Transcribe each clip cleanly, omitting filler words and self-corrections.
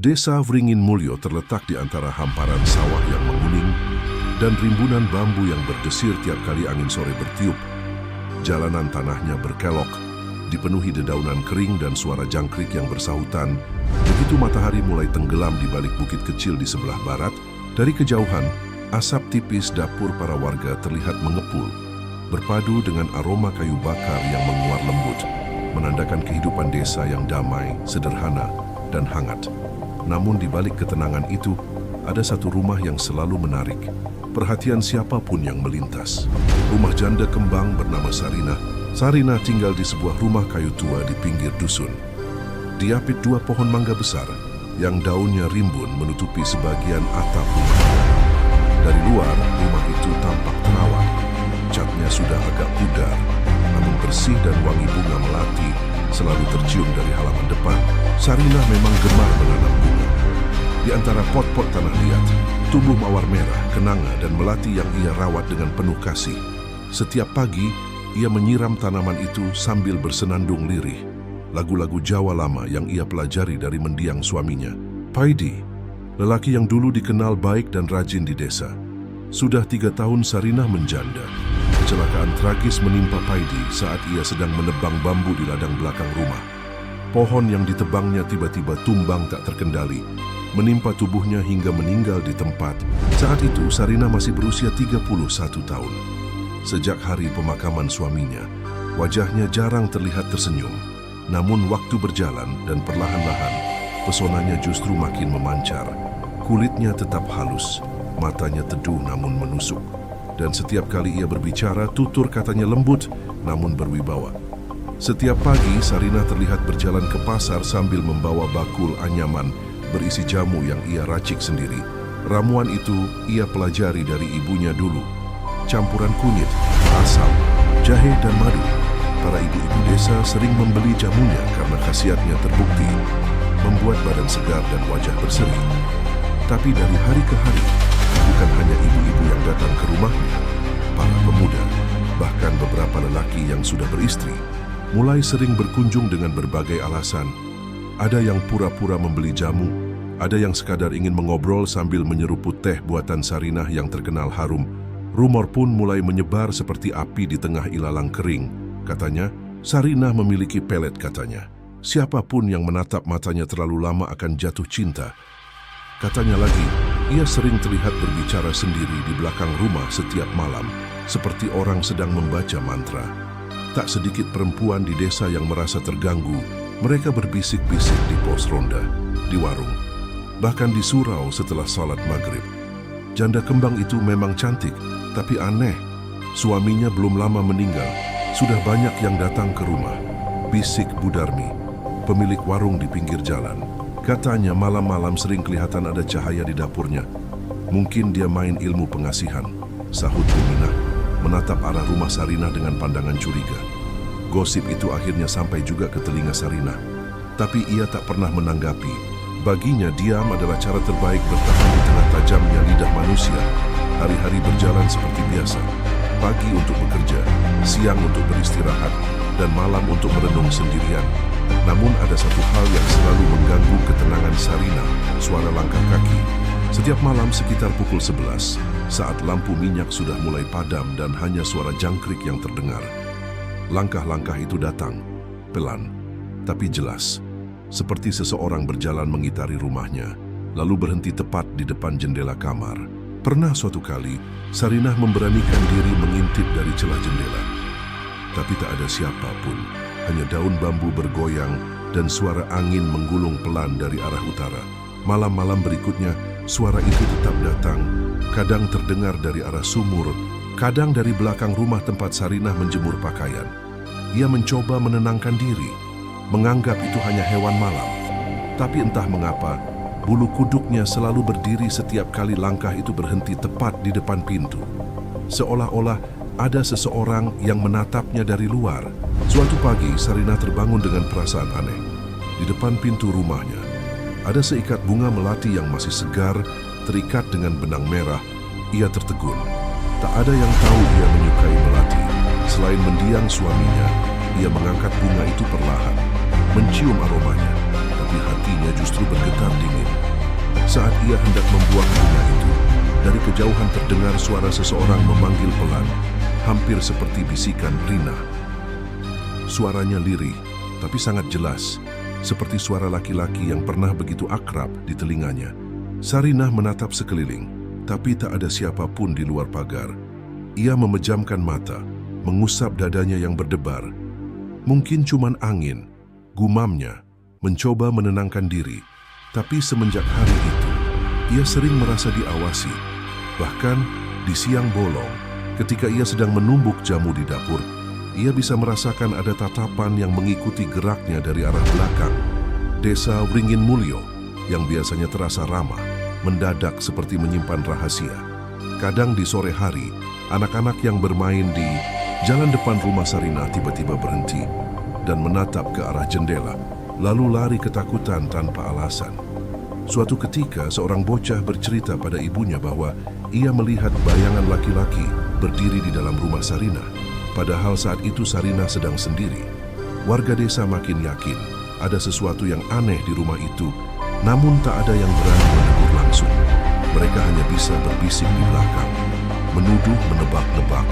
Desa Wringin Mulyo terletak di antara hamparan sawah yang menguning dan rimbunan bambu yang berdesir tiap kali angin sore bertiup. Jalanan tanahnya berkelok, dipenuhi dedaunan kering dan suara jangkrik yang bersahutan. Begitu matahari mulai tenggelam di balik bukit kecil di sebelah barat, dari kejauhan, asap tipis dapur para warga terlihat mengepul, berpadu dengan aroma kayu bakar yang menguar lembut, menandakan kehidupan desa yang damai, sederhana, dan hangat. Namun di balik ketenangan itu, ada satu rumah yang selalu menarik perhatian siapapun yang melintas. Rumah janda kembang bernama Sarina. Sarina tinggal di sebuah rumah kayu tua di pinggir dusun. Diapit dua pohon mangga besar yang daunnya rimbun menutupi sebagian atap rumah. Dari luar, rumah itu tampak terawat. Catnya sudah agak pudar, namun bersih dan wangi bunga melati selalu tercium dari halaman depan. Sarina memang gemar menanam bunga. Di antara pot-pot tanah liat, tumbuh mawar merah, kenanga, dan melati yang ia rawat dengan penuh kasih. Setiap pagi, ia menyiram tanaman itu sambil bersenandung lirih. Lagu-lagu Jawa lama yang ia pelajari dari mendiang suaminya, Paidi, lelaki yang dulu dikenal baik dan rajin di desa. Sudah 3 tahun Sarina menjanda. Kecelakaan tragis menimpa Paidi saat ia sedang menebang bambu di ladang belakang rumah. Pohon yang ditebangnya tiba-tiba tumbang tak terkendali, menimpa tubuhnya hingga meninggal di tempat. Saat itu Sarina masih berusia 31 tahun. Sejak hari pemakaman suaminya, wajahnya jarang terlihat tersenyum. Namun waktu berjalan dan perlahan-lahan, pesonanya justru makin memancar. Kulitnya tetap halus, matanya teduh namun menusuk. Dan setiap kali ia berbicara, tutur katanya lembut namun berwibawa. Setiap pagi, Sarina terlihat berjalan ke pasar sambil membawa bakul anyaman berisi jamu yang ia racik sendiri. Ramuan itu ia pelajari dari ibunya dulu. Campuran kunyit, asam, jahe, dan madu. Para ibu-ibu desa sering membeli jamunya karena khasiatnya terbukti membuat badan segar dan wajah berseri. Tapi dari hari ke hari, bukan hanya ibu-ibu yang datang ke rumahnya, para pemuda, bahkan beberapa lelaki yang sudah beristri, mulai sering berkunjung dengan berbagai alasan. Ada yang pura-pura membeli jamu, ada yang sekadar ingin mengobrol sambil menyeruput teh buatan Sarina yang terkenal harum. Rumor pun mulai menyebar seperti api di tengah ilalang kering. Katanya, Sarina memiliki pelet katanya. Siapapun yang menatap matanya terlalu lama akan jatuh cinta. Katanya lagi, ia sering terlihat berbicara sendiri di belakang rumah setiap malam, seperti orang sedang membaca mantra. Tak sedikit perempuan di desa yang merasa terganggu. Mereka berbisik-bisik di pos ronda, di warung, bahkan di surau setelah salat maghrib. Janda kembang itu memang cantik, tapi aneh. Suaminya belum lama meninggal. Sudah banyak yang datang ke rumah. Bisik Budarmi, pemilik warung di pinggir jalan. Katanya malam-malam sering kelihatan ada cahaya di dapurnya. Mungkin dia main ilmu pengasihan, sahut Buminah, menatap arah rumah Sarina dengan pandangan curiga. Gosip itu akhirnya sampai juga ke telinga Sarina. Tapi ia tak pernah menanggapi. Baginya diam adalah cara terbaik bertahan di tengah tajamnya lidah manusia. Hari-hari berjalan seperti biasa. Pagi untuk bekerja, siang untuk beristirahat, dan malam untuk merenung sendirian. Namun ada satu hal yang selalu mengganggu ketenangan Sarina, suara langkah kaki. Setiap malam sekitar pukul 11, saat lampu minyak sudah mulai padam dan hanya suara jangkrik yang terdengar. Langkah-langkah itu datang, pelan, tapi jelas. Seperti seseorang berjalan mengitari rumahnya, lalu berhenti tepat di depan jendela kamar. Pernah suatu kali, Sarina memberanikan diri mengintip dari celah jendela. Tapi tak ada siapapun, hanya daun bambu bergoyang dan suara angin menggulung pelan dari arah utara. Malam-malam berikutnya, suara itu tetap datang, kadang terdengar dari arah sumur, kadang dari belakang rumah tempat Sarina menjemur pakaian. Ia mencoba menenangkan diri, menganggap itu hanya hewan malam. Tapi entah mengapa, bulu kuduknya selalu berdiri setiap kali langkah itu berhenti tepat di depan pintu. Seolah-olah ada seseorang yang menatapnya dari luar. Suatu pagi, Sarina terbangun dengan perasaan aneh. Di depan pintu rumahnya, ada seikat bunga melati yang masih segar, terikat dengan benang merah. Ia tertegun. Tak ada yang tahu ia menyukai melati. Selain mendiang suaminya, ia mengangkat bunga itu perlahan, mencium aromanya, tapi hatinya justru bergetar dingin. Saat ia hendak membuang bunga itu, dari kejauhan terdengar suara seseorang memanggil pelan, hampir seperti bisikan Rina. Suaranya lirih, tapi sangat jelas, seperti suara laki-laki yang pernah begitu akrab di telinganya. Sarinah menatap sekeliling, tapi tak ada siapapun di luar pagar. Ia memejamkan mata, mengusap dadanya yang berdebar. Mungkin cuman angin, gumamnya, mencoba menenangkan diri. Tapi semenjak hari itu, ia sering merasa diawasi. Bahkan di siang bolong, ketika ia sedang menumbuk jamu di dapur, ia bisa merasakan ada tatapan yang mengikuti geraknya dari arah belakang. Desa Wringin Mulyo, yang biasanya terasa ramah, mendadak seperti menyimpan rahasia. Kadang di sore hari, anak-anak yang bermain di jalan depan rumah Sarinah tiba-tiba berhenti dan menatap ke arah jendela, lalu lari ketakutan tanpa alasan. Suatu ketika, seorang bocah bercerita pada ibunya bahwa ia melihat bayangan laki-laki berdiri di dalam rumah Sarinah. Padahal saat itu Sarinah sedang sendiri. Warga desa makin yakin ada sesuatu yang aneh di rumah itu, namun tak ada yang berani menegur langsung. Mereka hanya bisa berbisik di belakang, menuduh, menebak-nebak,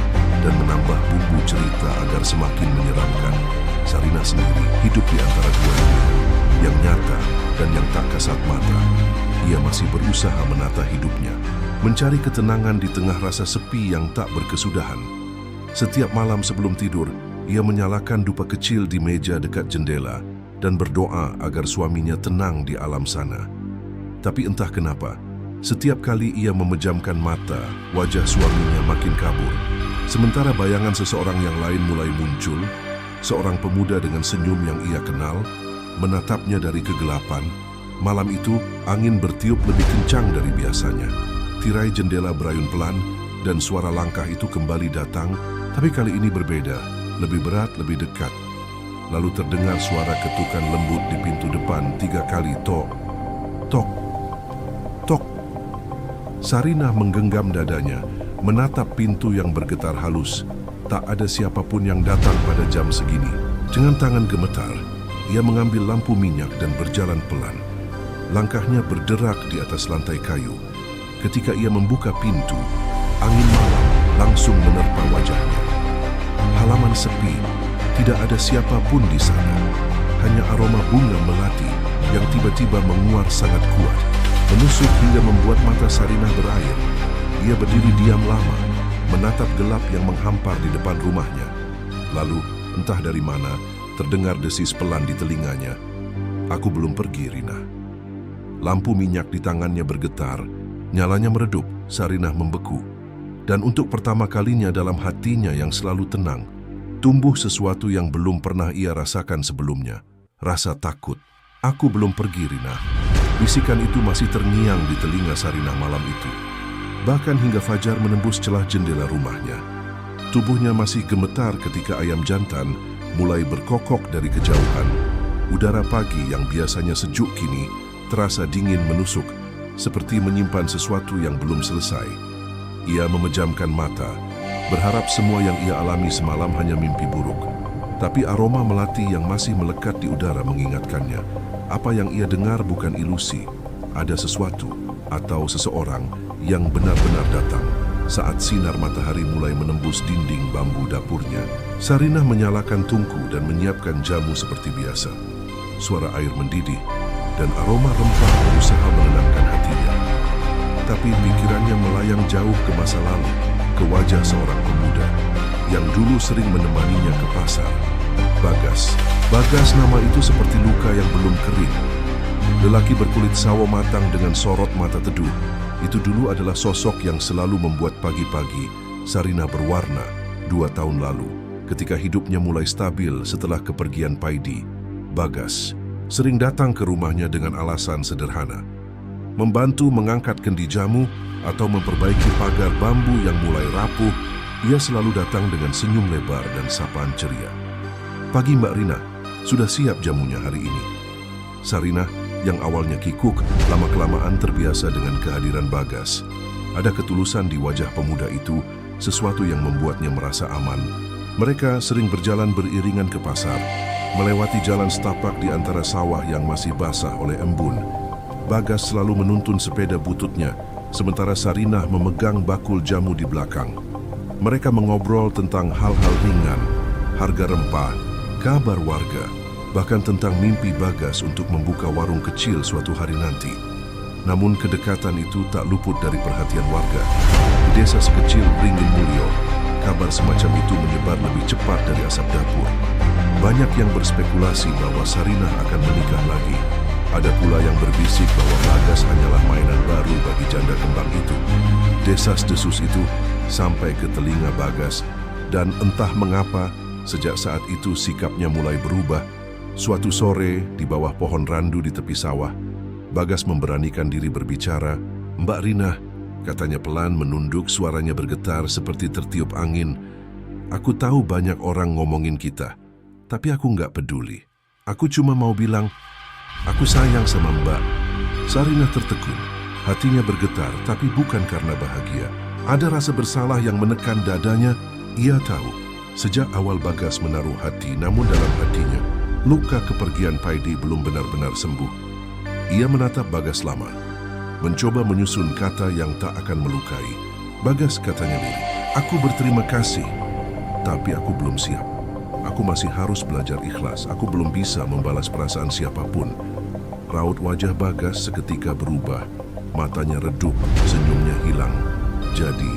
dan menambah bumbu cerita agar semakin menyeramkan. Sarinah sendiri hidup di antara dua dunia, yang nyata dan yang tak kasat mata. Ia masih berusaha menata hidupnya, mencari ketenangan di tengah rasa sepi yang tak berkesudahan. Setiap malam sebelum tidur, ia menyalakan dupa kecil di meja dekat jendela dan berdoa agar suaminya tenang di alam sana. Tapi entah kenapa, setiap kali ia memejamkan mata, wajah suaminya makin kabur. Sementara bayangan seseorang yang lain mulai muncul, seorang pemuda dengan senyum yang ia kenal, menatapnya dari kegelapan. Malam itu, angin bertiup lebih kencang dari biasanya. Tirai jendela berayun pelan, dan suara langkah itu kembali datang, tapi kali ini berbeda, lebih berat, lebih dekat. Lalu terdengar suara ketukan lembut di pintu depan 3 kali, tok, tok, tok. Sarinah menggenggam dadanya, menatap pintu yang bergetar halus. Tak ada siapapun yang datang pada jam segini. Dengan tangan gemetar, ia mengambil lampu minyak dan berjalan pelan. Langkahnya berderak di atas lantai kayu. Ketika ia membuka pintu, angin malam langsung menerpa wajahnya. Halaman sepi, tidak ada siapapun di sana. Hanya aroma bunga melati yang tiba-tiba menguat sangat kuat, menusuk hingga membuat mata Sarinah berair. Ia berdiri diam lama, menatap gelap yang menghampar di depan rumahnya. Lalu, entah dari mana, terdengar desis pelan di telinganya. "Aku belum pergi, Rina." Lampu minyak di tangannya bergetar, nyalanya meredup, Sarinah membeku. Dan untuk pertama kalinya dalam hatinya yang selalu tenang, tumbuh sesuatu yang belum pernah ia rasakan sebelumnya. Rasa takut. "Aku belum pergi, Rina." Bisikan itu masih terngiang di telinga Sarinah malam itu. Bahkan hingga fajar menembus celah jendela rumahnya. Tubuhnya masih gemetar ketika ayam jantan mulai berkokok dari kejauhan. Udara pagi yang biasanya sejuk kini terasa dingin menusuk, seperti menyimpan sesuatu yang belum selesai. Ia memejamkan mata, berharap semua yang ia alami semalam hanya mimpi buruk. Tapi aroma melati yang masih melekat di udara mengingatkannya, apa yang ia dengar bukan ilusi. Ada sesuatu atau seseorang yang benar-benar datang. Saat sinar matahari mulai menembus dinding bambu dapurnya, Sarinah menyalakan tungku dan menyiapkan jamu seperti biasa. Suara air mendidih dan aroma rempah berusaha menenangkan hatinya. Tapi pikirannya melayang jauh ke masa lalu, ke wajah seorang pemuda yang dulu sering menemaninya ke pasar. Bagas. Bagas, nama itu seperti luka yang belum kering. Lelaki berkulit sawo matang dengan sorot mata teduh. Itu dulu adalah sosok yang selalu membuat pagi-pagi Sarinah berwarna 2 tahun lalu, ketika hidupnya mulai stabil setelah kepergian Paidi. Bagas sering datang ke rumahnya dengan alasan sederhana. Membantu mengangkat kendi jamu atau memperbaiki pagar bambu yang mulai rapuh. Ia selalu datang dengan senyum lebar dan sapaan ceria. "Pagi, Mbak Rina, sudah siap jamunya hari ini." Sarinah yang awalnya kikuk, lama-kelamaan terbiasa dengan kehadiran Bagas. Ada ketulusan di wajah pemuda itu, sesuatu yang membuatnya merasa aman. Mereka sering berjalan beriringan ke pasar, melewati jalan setapak di antara sawah yang masih basah oleh embun. Bagas selalu menuntun sepeda bututnya, sementara Sarinah memegang bakul jamu di belakang. Mereka mengobrol tentang hal-hal ringan, harga rempah, kabar warga, bahkan tentang mimpi Bagas untuk membuka warung kecil suatu hari nanti. Namun kedekatan itu tak luput dari perhatian warga. Di desa sekecil Ringgin Mulyo, kabar semacam itu menyebar lebih cepat dari asap dapur. Banyak yang berspekulasi bahwa Sarinah akan menikah lagi. Ada pula yang berbisik bahwa Bagas hanyalah mainan baru bagi janda kembang itu. Desas-desus itu sampai ke telinga Bagas, dan entah mengapa, sejak saat itu sikapnya mulai berubah. Suatu sore, di bawah pohon randu di tepi sawah, Bagas memberanikan diri berbicara. "Mbak Rina," katanya pelan menunduk, suaranya bergetar seperti tertiup angin. "Aku tahu banyak orang ngomongin kita, tapi aku nggak peduli. Aku cuma mau bilang, aku sayang sama Mbak." Sarinah tertegun, hatinya bergetar, tapi bukan karena bahagia. Ada rasa bersalah yang menekan dadanya. Ia tahu, sejak awal Bagas menaruh hati, namun dalam hatinya, luka kepergian Paidi belum benar-benar sembuh. Ia menatap Bagas lama, mencoba menyusun kata yang tak akan melukai. "Bagas," katanya lirih, "aku berterima kasih, tapi aku belum siap. Aku masih harus belajar ikhlas. Aku belum bisa membalas perasaan siapapun." Raut wajah Bagas seketika berubah, matanya redup, senyumnya hilang. "Jadi,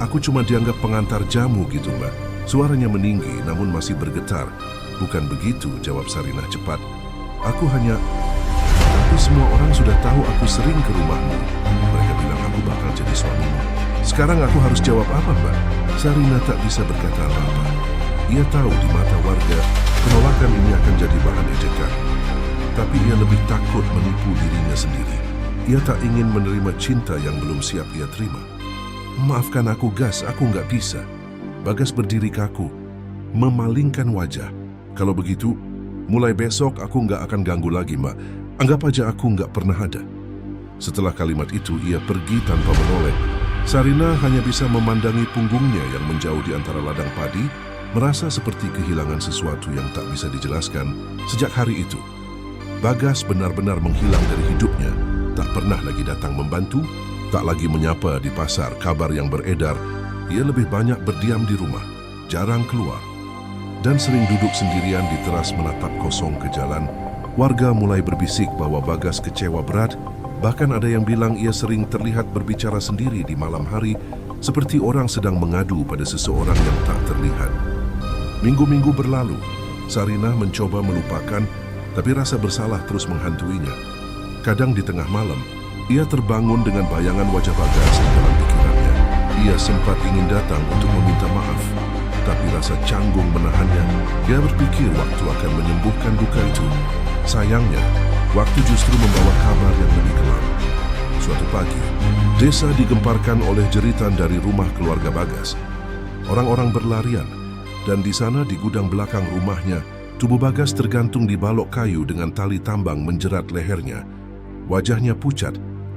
aku cuma dianggap pengantar jamu gitu, Mbak?" Suaranya meninggi namun masih bergetar. "Bukan begitu," jawab Sarinah cepat. "Aku hanya... Tapi semua orang sudah tahu aku sering ke rumahmu. Mereka bilang aku bakal jadi suamimu. Sekarang aku harus jawab apa, Mbak?" Sarinah tak bisa berkata apa-apa. Ia tahu di mata warga, penolakan ini akan jadi bahan ejekan. Tapi ia lebih takut menipu dirinya sendiri. Ia tak ingin menerima cinta yang belum siap ia terima. "Maafkan aku, Gas, aku nggak bisa." Bagas berdiri kaku, memalingkan wajah. "Kalau begitu, mulai besok aku nggak akan ganggu lagi, Mbak. Anggap aja aku nggak pernah ada." Setelah kalimat itu, ia pergi tanpa menoleh. Sarinah hanya bisa memandangi punggungnya yang menjauh di antara ladang padi, merasa seperti kehilangan sesuatu yang tak bisa dijelaskan. Sejak hari itu, Bagas benar-benar menghilang dari hidupnya. Tak pernah lagi datang membantu, tak lagi menyapa di pasar. Kabar yang beredar, ia lebih banyak berdiam di rumah, jarang keluar, dan sering duduk sendirian di teras menatap kosong ke jalan. Warga mulai berbisik bahwa Bagas kecewa berat, bahkan ada yang bilang ia sering terlihat berbicara sendiri di malam hari, seperti orang sedang mengadu pada seseorang yang tak terlihat. Minggu-minggu berlalu, Sarinah mencoba melupakan, tapi rasa bersalah terus menghantuinya. Kadang di tengah malam, ia terbangun dengan bayangan wajah Bagas di dalam pikirannya. Ia sempat ingin datang untuk meminta maaf, tapi rasa canggung menahannya. Dia berpikir waktu akan menyembuhkan duka itu. Sayangnya, waktu justru membawa kabar yang lebih kelam. Suatu pagi, desa digemparkan oleh jeritan dari rumah keluarga Bagas. Orang-orang berlarian, dan di sana di gudang belakang rumahnya, tubuh Bagas tergantung di balok kayu dengan tali tambang menjerat lehernya. Wajahnya pucat,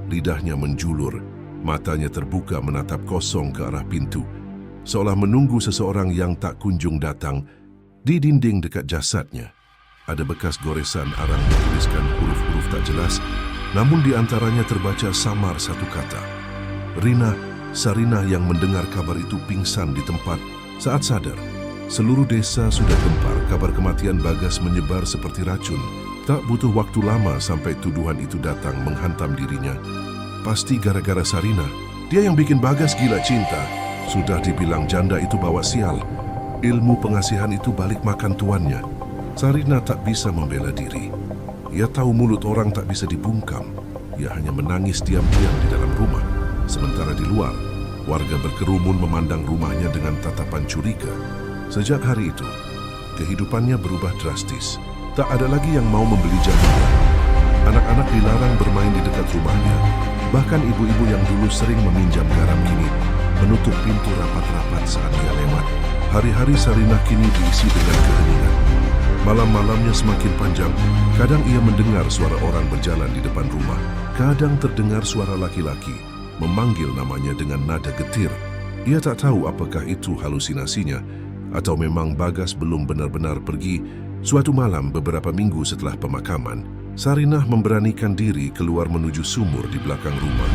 lidahnya menjulur, matanya terbuka menatap kosong ke arah pintu, seolah menunggu seseorang yang tak kunjung datang. Di dinding dekat jasadnya, ada bekas goresan arang bertuliskan huruf-huruf tak jelas, namun di antaranya terbaca samar satu kata. Rina. Sarinah yang mendengar kabar itu pingsan di tempat. Saat sadar, seluruh desa sudah gempar. Kabar kematian Bagas menyebar seperti racun. Tak butuh waktu lama sampai tuduhan itu datang menghantam dirinya. Pasti gara-gara Sarinah. Dia yang bikin Bagas gila cinta. Sudah dibilang janda itu bawa sial. Ilmu pengasihan itu balik makan tuannya. Sarinah tak bisa membela diri. Ia tahu mulut orang tak bisa dibungkam. Ia hanya menangis diam-diam di dalam rumah. Sementara di luar, warga berkerumun memandang rumahnya dengan tatapan curiga. Sejak hari itu, kehidupannya berubah drastis. Tak ada lagi yang mau membeli jamunya. Anak-anak dilarang bermain di dekat rumahnya. Bahkan ibu-ibu yang dulu sering meminjam garam kini menutup pintu rapat-rapat saat dia lewat. Hari-hari Sarinah kini diisi dengan keheningan. Malam-malamnya semakin panjang. Kadang ia mendengar suara orang berjalan di depan rumah. Kadang terdengar suara laki-laki memanggil namanya dengan nada getir. Ia tak tahu apakah itu halusinasinya atau memang Bagas belum benar-benar pergi. Suatu malam beberapa minggu setelah pemakaman, Sarinah memberanikan diri keluar menuju sumur di belakang rumah.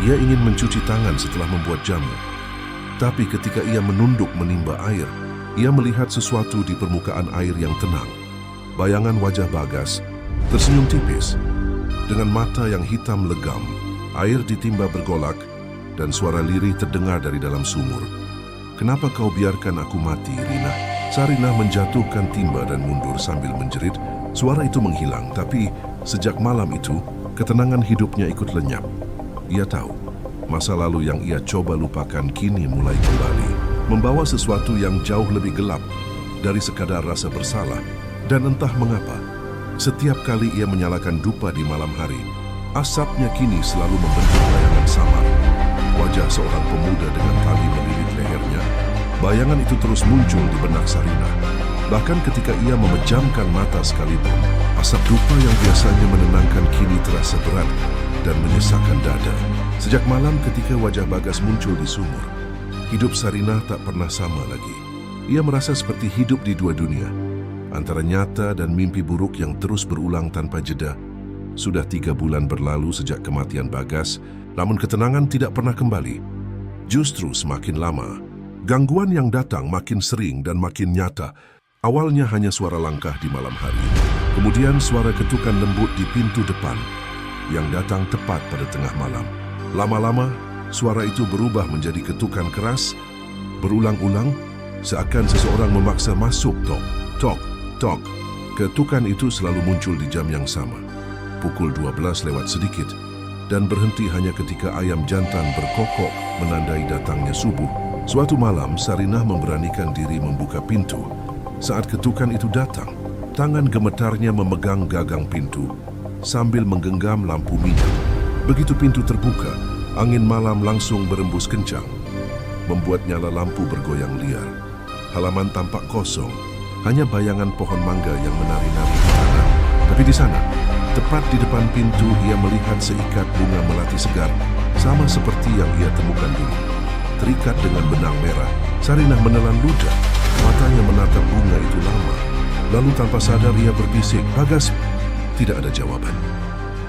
Ia ingin mencuci tangan setelah membuat jamu. Tapi ketika ia menunduk menimba air, ia melihat sesuatu di permukaan air yang tenang. Bayangan wajah Bagas tersenyum tipis. Dengan mata yang hitam legam, air ditimba bergolak dan suara lirih terdengar dari dalam sumur. "Kenapa kau biarkan aku mati, Rina?" Sarinah menjatuhkan timba dan mundur sambil menjerit. Suara itu menghilang, tapi sejak malam itu, ketenangan hidupnya ikut lenyap. Ia tahu, masa lalu yang ia coba lupakan kini mulai kembali, membawa sesuatu yang jauh lebih gelap dari sekadar rasa bersalah. Dan entah mengapa, setiap kali ia menyalakan dupa di malam hari, asapnya kini selalu membentuk bayangan samar. Wajah seorang pemuda dengan tali melilit lehernya. Bayangan itu terus muncul di benak Sarinah. Bahkan ketika ia memejamkan mata sekalipun, asap dupa yang biasanya menenangkan kini terasa berat dan menyesakkan dada. Sejak malam ketika wajah Bagas muncul di sumur, hidup Sarinah tak pernah sama lagi. Ia merasa seperti hidup di dua dunia, antara nyata dan mimpi buruk yang terus berulang tanpa jeda. Sudah 3 bulan berlalu sejak kematian Bagas, namun ketenangan tidak pernah kembali. Justru semakin lama, gangguan yang datang makin sering dan makin nyata. Awalnya hanya suara langkah di malam hari, kemudian suara ketukan lembut di pintu depan yang datang tepat pada tengah malam. Lama-lama, suara itu berubah menjadi ketukan keras, berulang-ulang, seakan seseorang memaksa masuk. Tok, tok, tok. Ketukan itu selalu muncul di jam yang sama, pukul 12 lewat sedikit, dan berhenti hanya ketika ayam jantan berkokok menandai datangnya subuh. Suatu malam, Sarinah memberanikan diri membuka pintu. Saat ketukan itu datang, tangan gemetarnya memegang gagang pintu sambil menggenggam lampu minyak. Begitu pintu terbuka, angin malam langsung berembus kencang, membuat nyala lampu bergoyang liar. Halaman tampak kosong, hanya bayangan pohon mangga yang menari-nari di tanah. Tapi di sana, tepat di depan pintu, ia melihat seikat bunga melati segar, sama seperti yang ia temukan dulu. Terikat dengan benang merah, Sarinah menelan ludah. Matanya menatap bunga itu lama. Lalu tanpa sadar ia berbisik, "Bagas." Tidak ada jawaban.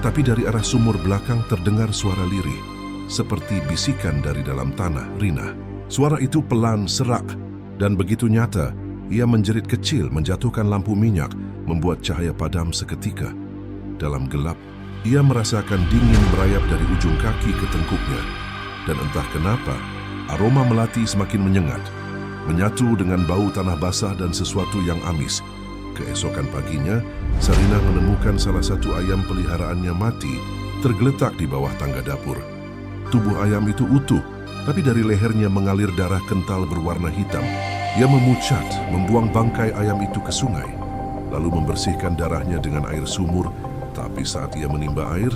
Tapi dari arah sumur belakang terdengar suara lirih, seperti bisikan dari dalam tanah. "Rina." Suara itu pelan, serak, dan begitu nyata, ia menjerit kecil menjatuhkan lampu minyak, membuat cahaya padam seketika. Dalam gelap, ia merasakan dingin merayap dari ujung kaki ke tengkuknya. Dan entah kenapa, aroma melati semakin menyengat, menyatu dengan bau tanah basah dan sesuatu yang amis. Keesokan paginya, Sarinah menemukan salah satu ayam peliharaannya mati, tergeletak di bawah tangga dapur. Tubuh ayam itu utuh, tapi dari lehernya mengalir darah kental berwarna hitam. Ia memucat, membuang bangkai ayam itu ke sungai, lalu membersihkan darahnya dengan air sumur. Tapi saat ia menimba air,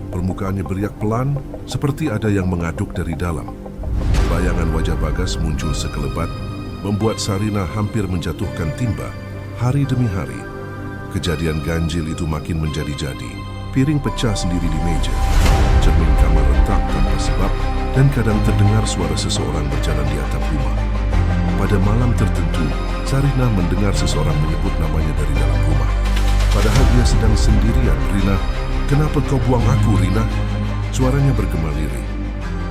permukaannya beriak pelan, seperti ada yang mengaduk dari dalam. Bayangan wajah Bagas muncul sekelebat, membuat Sarinah hampir menjatuhkan timba. Hari demi hari, kejadian ganjil itu makin menjadi-jadi. Piring pecah sendiri di meja, cermin kamar retak tanpa sebab, dan kadang terdengar suara seseorang berjalan di atap rumah. Pada malam tertentu, Sarinah mendengar seseorang menyebut namanya dari dalam rumah. Padahal ia sedang sendirian. "Rina, kenapa kau buang aku, Rina?" Suaranya bergema lirih,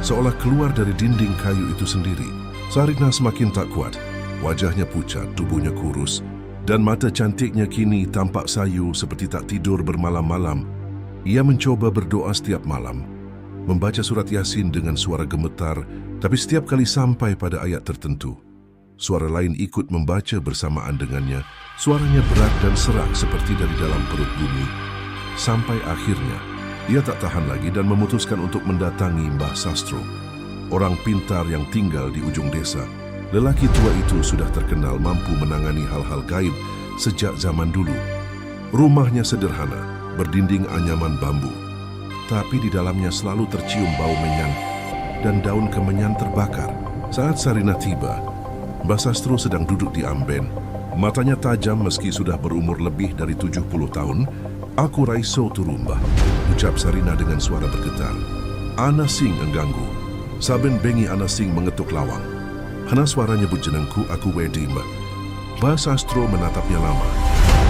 seolah keluar dari dinding kayu itu sendiri. Sarinah semakin tak kuat. Wajahnya pucat, tubuhnya kurus, dan mata cantiknya kini tampak sayu seperti tak tidur bermalam-malam. Ia mencoba berdoa setiap malam, membaca surat Yasin dengan suara gemetar, tapi setiap kali sampai pada ayat tertentu, suara lain ikut membaca bersamaan dengannya. Suaranya berat dan serak seperti dari dalam perut bumi. Sampai akhirnya, ia tak tahan lagi dan memutuskan untuk mendatangi Mbah Sastro, orang pintar yang tinggal di ujung desa. Lelaki tua itu sudah terkenal mampu menangani hal-hal gaib sejak zaman dulu. Rumahnya sederhana, berdinding anyaman bambu, tapi di dalamnya selalu tercium bau menyan dan daun kemenyan terbakar. Saat Sarinah tiba, Mbah Sastro sedang duduk di amben. Matanya tajam meski sudah berumur lebih dari 70 tahun. "Aku raiso turu, Mbah," ucap Sarinah dengan suara bergetar. "Ana sing engganggu. Saben bengi ana sing mengetuk lawang. Hana suara nyebut jenengku, aku wedi, Mbah." Mbah Sastro menatapnya lama.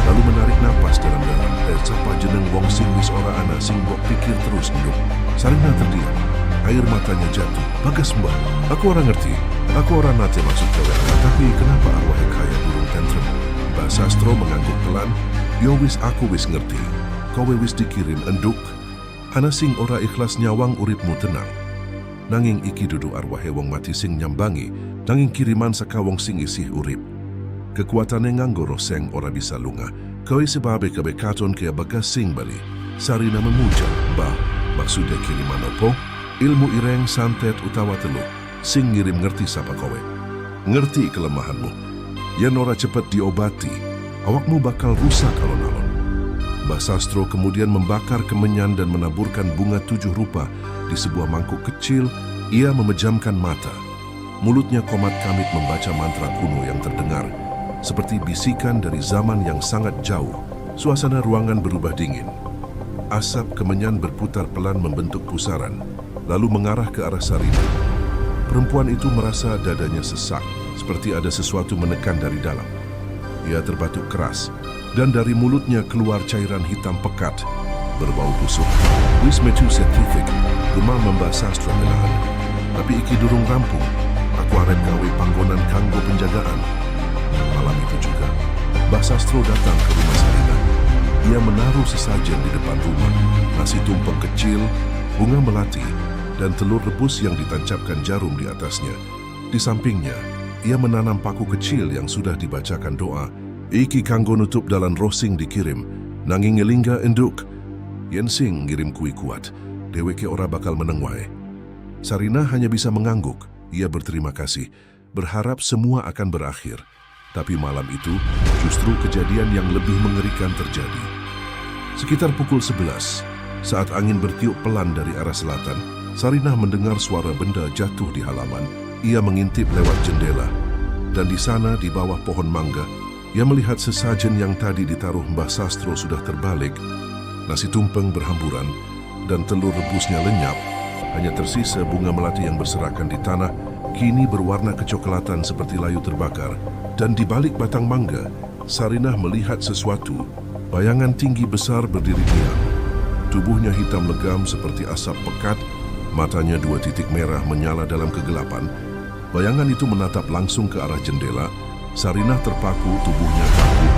lalu menarik napas dalam-dalam. Sapa jeneng wong sing wis ora ana sing mbok pikir terus nduk. Sarina terdiam. Air matanya jatuh. Bagas mbah, aku orang ngerti. Aku orang nate maksud kowe, tapi kenapa arwah kaya durung tentrem? Mbah Sastro mengangguk pelan. Yo wis aku wis ngerti. Kowe wis dikirim enduk. Hana sing ora ikhlas nyawang uripmu tenang. Nanging iki dudu arwahe wong mati sing nyambangi, nanging kiriman saka wong sing isih urip. Kekuatane nganggo roseng ora bisa lunga. Kowe sebabe kebe katon kaya Bagas sing bali. Sarina memuja, mbah, maksudnya kiriman opo? Ilmu ireng, santet, utawa telu. Sing ngirim ngerti sapa kowe. Ngerti kelemahanmu. Yen ora cepet diobati, awakmu bakal rusak alon-alon. Mbah Sastro kemudian membakar kemenyan dan menaburkan bunga 7 rupa di sebuah mangkuk kecil. Ia memejamkan mata. Mulutnya komat kamit membaca mantra kuno yang terdengar seperti bisikan dari zaman yang sangat jauh. Suasana ruangan berubah dingin. Asap kemenyan berputar pelan membentuk pusaran, lalu mengarah ke arah Sarina. Perempuan itu merasa dadanya sesak, seperti ada sesuatu menekan dari dalam. Ia terbatuk keras, dan dari mulutnya keluar cairan hitam pekat, berbau busuk. Wis metu sertifik, gemah Mbah Sastro menahan. Tapi iki durung rampung, aku arep gawe panggonan kanggo penjagaan. Malam itu juga, Mbah Sastro datang ke rumah Sarina. Ia menaruh sesajen di depan rumah, nasi tumpeng kecil, bunga melati, dan telur rebus yang ditancapkan jarum di atasnya. Di sampingnya, ia menanam paku kecil yang sudah dibacakan doa. Iki kanggo nutup dalan rosing dikirim, nanging ngelingga enduk. Yen sing ngirim kui kuat, deweke ora bakal meneng wae. Sarina hanya bisa mengangguk. Ia berterima kasih, berharap semua akan berakhir. Tapi malam itu, justru kejadian yang lebih mengerikan terjadi. Sekitar pukul 11, saat angin bertiup pelan dari arah selatan, Sarina mendengar suara benda jatuh di halaman. Ia mengintip lewat jendela, dan di sana di bawah pohon mangga, ia melihat sesajen yang tadi ditaruh Mbah Sastro sudah terbalik. Nasi tumpeng berhamburan, dan telur rebusnya lenyap. Hanya tersisa bunga melati yang berserakan di tanah, kini berwarna kecoklatan seperti layu terbakar. Dan di balik batang mangga, Sarina melihat sesuatu. Bayangan tinggi besar berdiri diam. Tubuhnya hitam legam seperti asap pekat, matanya 2 titik merah menyala dalam kegelapan. Bayangan itu menatap langsung ke arah jendela. Sarina terpaku, tubuhnya kaku,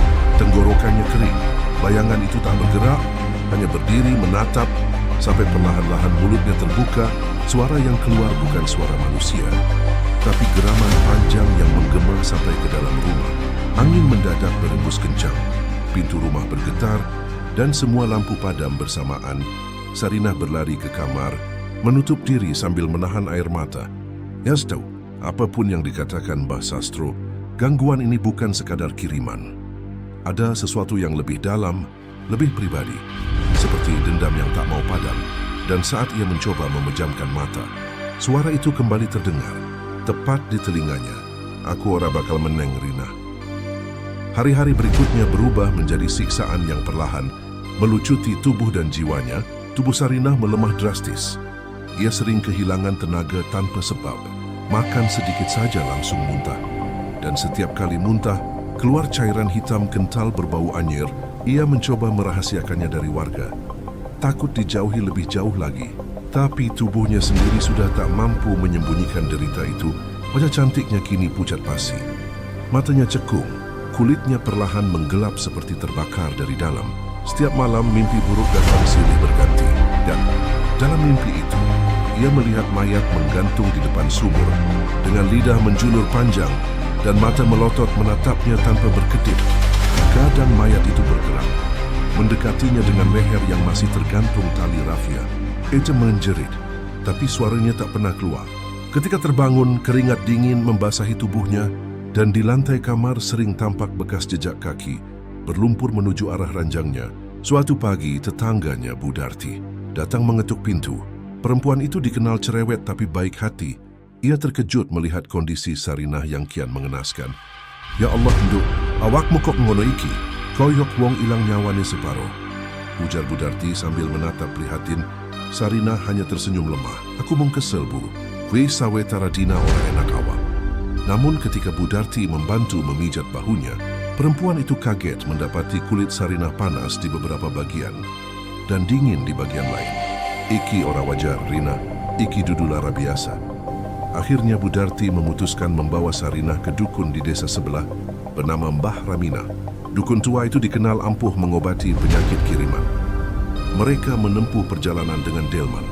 tenggorokannya kering. Bayangan itu tak bergerak, hanya berdiri menatap, sampai perlahan-lahan mulutnya terbuka. Suara yang keluar bukan suara manusia, tapi geraman panjang yang menggema sampai ke dalam rumah. Angin mendadak berembus kencang, pintu rumah bergetar, dan semua lampu padam bersamaan. Sarina berlari ke kamar, menutup diri sambil menahan air mata. Yastu, apapun yang dikatakan Mbah Sastro, gangguan ini bukan sekadar kiriman. Ada sesuatu yang lebih dalam, lebih pribadi, seperti dendam yang tak mau padam. Dan saat ia mencoba memejamkan mata, suara itu kembali terdengar, tepat di telinganya. Aku ora bakal meneng, Rina. Hari-hari berikutnya berubah menjadi siksaan yang perlahan, melucuti tubuh dan jiwanya. Tubuh Sarina melemah drastis. Ia sering kehilangan tenaga tanpa sebab. Makan sedikit saja langsung muntah. Dan setiap kali muntah, keluar cairan hitam kental berbau anyir. Ia mencoba merahasiakannya dari warga. Takut dijauhi lebih jauh lagi. Tapi tubuhnya sendiri sudah tak mampu menyembunyikan derita itu. Wajah cantiknya kini pucat pasi. Matanya cekung, kulitnya perlahan menggelap seperti terbakar dari dalam. Setiap malam mimpi buruk datang silih berganti. Dan dalam mimpi itu, ia melihat mayat menggantung di depan sumur dengan lidah menjulur panjang dan mata melotot menatapnya tanpa berkedip. Kadang mayat itu bergerak, mendekatinya dengan leher yang masih tergantung tali rafia. Eja menjerit, tapi suaranya tak pernah keluar. Ketika terbangun, keringat dingin membasahi tubuhnya, dan di lantai kamar sering tampak bekas jejak kaki, berlumpur menuju arah ranjangnya. Suatu pagi, tetangganya Budarti datang mengetuk pintu. Perempuan itu dikenal cerewet tapi baik hati. Ia terkejut melihat kondisi Sarina yang kian mengenaskan. Ya Allah, nduk, awakmu kok ngono iki? Koyok wong ilang nyawane separo. Ujar Budarti sambil menatap prihatin. Sarina hanya tersenyum lemah. Aku mung kesel, Bu. Wis sawetara dina ora enak awak. Namun ketika Budarti membantu memijat bahunya, Perempuan itu kaget mendapati kulit Sarinah panas di beberapa bagian dan dingin di bagian lain. Iki ora wajar, Rina. Iki dudu lara biasa. Akhirnya Budarti memutuskan membawa Sarinah ke dukun di desa sebelah bernama Mbah Ramina. Dukun tua itu dikenal ampuh mengobati penyakit kiriman. Mereka menempuh perjalanan dengan delman.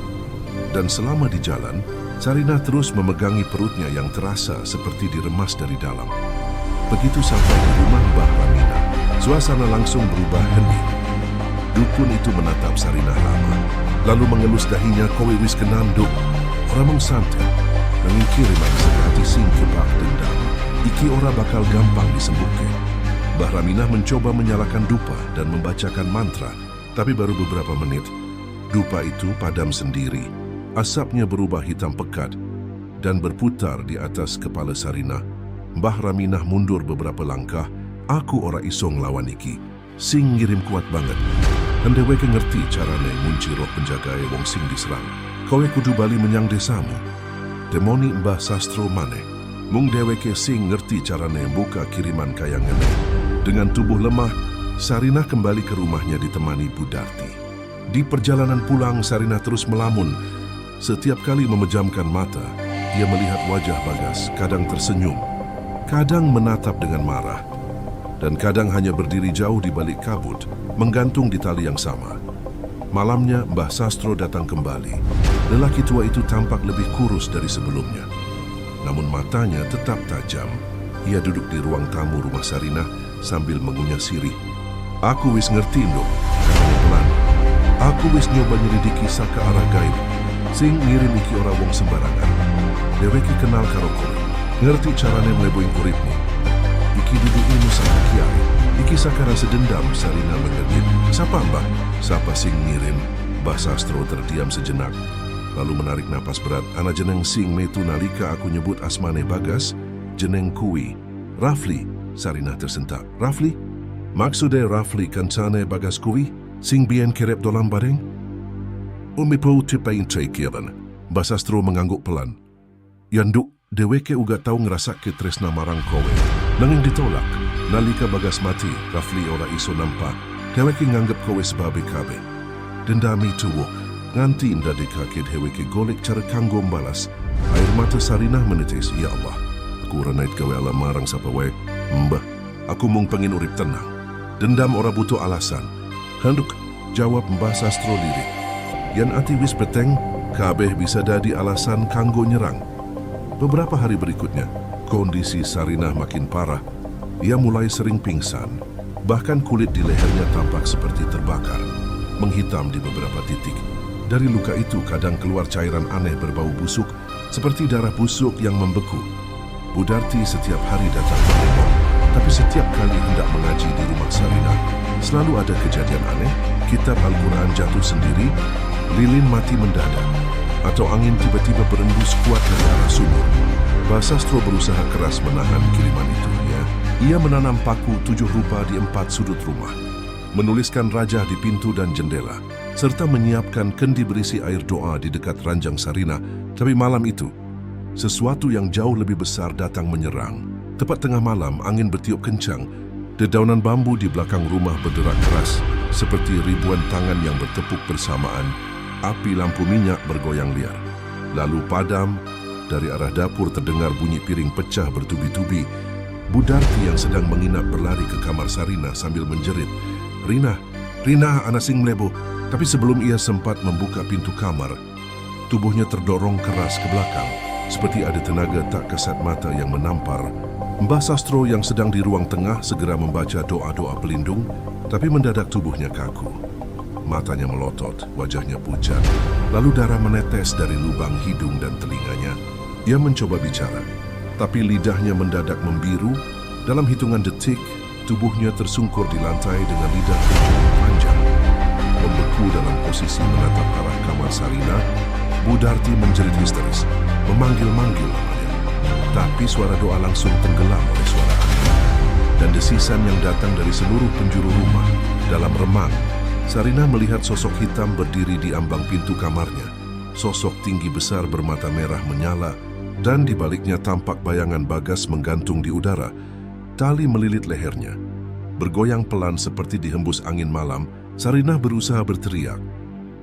Dan selama di jalan, Sarinah terus memegangi perutnya yang terasa seperti diremas dari dalam. Begitu sampai di rumah Mbah Ramina, suasana langsung berubah hening. Dukun itu menatap Sarinah lama, lalu mengelus dahinya, "Kowe wis kenanduk, ramong santet, nanging kiriman sekati sing kebak dendam. Iki ora bakal gampang disembuhke." Mbah Ramina mencoba menyalakan dupa dan membacakan mantra, tapi baru beberapa menit, dupa itu padam sendiri. Asapnya berubah hitam pekat dan berputar di atas kepala Sarinah. Mbah Raminah mundur beberapa langkah. "Aku ora iso nglawan iki. Sing ngirim kuat banget. Dan dheweke ngerti carane ngunci roh penjagae wong sing diserang. Kowe kudu bali menyang desamu." Demoni Mbah Sastro maneh. Mung dheweke sing ngerti carane buka kiriman kaya ngene. Dengan tubuh lemah, Sarinah kembali ke rumahnya ditemani Budarti. Di perjalanan pulang, Sarinah terus melamun. Setiap kali memejamkan mata, ia melihat wajah Bagas, kadang tersenyum, kadang menatap dengan marah, dan kadang hanya berdiri jauh di balik kabut, menggantung di tali yang sama. Malamnya, Mbah Sastro datang kembali. Lelaki tua itu tampak lebih kurus dari sebelumnya. Namun matanya tetap tajam. Ia duduk di ruang tamu rumah Sarinah sambil mengunyah sirih. "Aku wis ngerti, Nduk," katanya pelan. "Aku wis nyoba nyelidiki saka arah gaib. Sing ngirim iki ora wong sembarangan. Dheweke kenal karo kowe, ngerti carane mleboing uripmu. Iki dudu ilmu saka kiai. Iki saka rasa dendam." Sarinah mengergit. "Sapa, Mbah? Sapa sing ngirim?" Mbah Sastro terdiam sejenak, lalu menarik napas berat. "Ana jeneng sing metu nalika aku nyebut asmane Bagas, jeneng kuwi Rafli." Sarinah tersentak. "Rafli? Maksude Rafli kancane Bagas kuwi sing biyen kerep dolan bareng?" "Umi po tipain caikiran." Mbah Sastro mengangguk pelan. "Yanduk, dheweke uga tau ngrasake tresna marang kowe. Nanging ditolak. Nalika Bagas mati, Rafli ora iso nampa. Dheweke nganggep kowe sebabe kabeh. Dendami tuwo, nganti ndadekake dheweke golek cara kanggo mbalas." Air mata Sarinah menetes. "Ya Allah, aku ora nait gawe ala marang sapa wae. Mbah, aku mung pengin urip tenang. Dendam ora butuh alasan." "Handuk," jawab Mbah Sastro lirik. "Yan ati wis beteng, kabeh bisa dadi alasan kanggo nyerang." Beberapa hari berikutnya, kondisi Sarinah makin parah. Ia mulai sering pingsan. Bahkan kulit di lehernya tampak seperti terbakar, menghitam di beberapa titik. Dari luka itu kadang keluar cairan aneh berbau busuk, seperti darah busuk yang membeku. Budarti setiap hari datang menengok, tapi setiap kali hendak mengaji di rumah Sarinah, selalu ada kejadian aneh. Kitab Al-Quran jatuh sendiri, lilin mati mendadak, atau angin tiba-tiba berembus kuat dari arah sumur. Mbah Sastro berusaha keras menahan kiriman itu. Ia menanam paku 7 rupa di 4 sudut rumah, menuliskan rajah di pintu dan jendela, serta menyiapkan kendi berisi air doa di dekat ranjang Sarinah. Tapi malam itu, sesuatu yang jauh lebih besar datang menyerang. Tepat tengah malam, angin bertiup kencang. Dedaunan bambu di belakang rumah berderak keras, seperti ribuan tangan yang bertepuk bersamaan. Api lampu minyak bergoyang liar, lalu padam. Dari arah dapur terdengar bunyi piring pecah bertubi-tubi. Budarti yang sedang menginap berlari ke kamar Sarinah sambil menjerit, "Rina, Rina, ana sing mlebo." Tapi sebelum ia sempat membuka pintu kamar, tubuhnya terdorong keras ke belakang, seperti ada tenaga tak kasat mata yang menampar. Mbah Sastro yang sedang di ruang tengah segera membaca doa-doa pelindung, tapi mendadak tubuhnya kaku. Matanya melotot, wajahnya pucat, lalu darah menetes dari lubang hidung dan telinganya. Ia mencoba bicara, tapi lidahnya mendadak membiru. Dalam hitungan detik, tubuhnya tersungkur di lantai dengan lidah berjulur panjang. Membeku dalam posisi menatap arah kamar Sarinah, Budarti menjerit histeris, memanggil-manggil namanya. Tapi suara doa langsung tenggelam oleh suara angin dan desisan yang datang dari seluruh penjuru rumah. Dalam remang, Sarinah melihat sosok hitam berdiri di ambang pintu kamarnya. Sosok tinggi besar bermata merah menyala, dan di baliknya tampak bayangan Bagas menggantung di udara. Tali melilit lehernya, Bergoyang pelan seperti dihembus angin malam, Sarinah berusaha berteriak.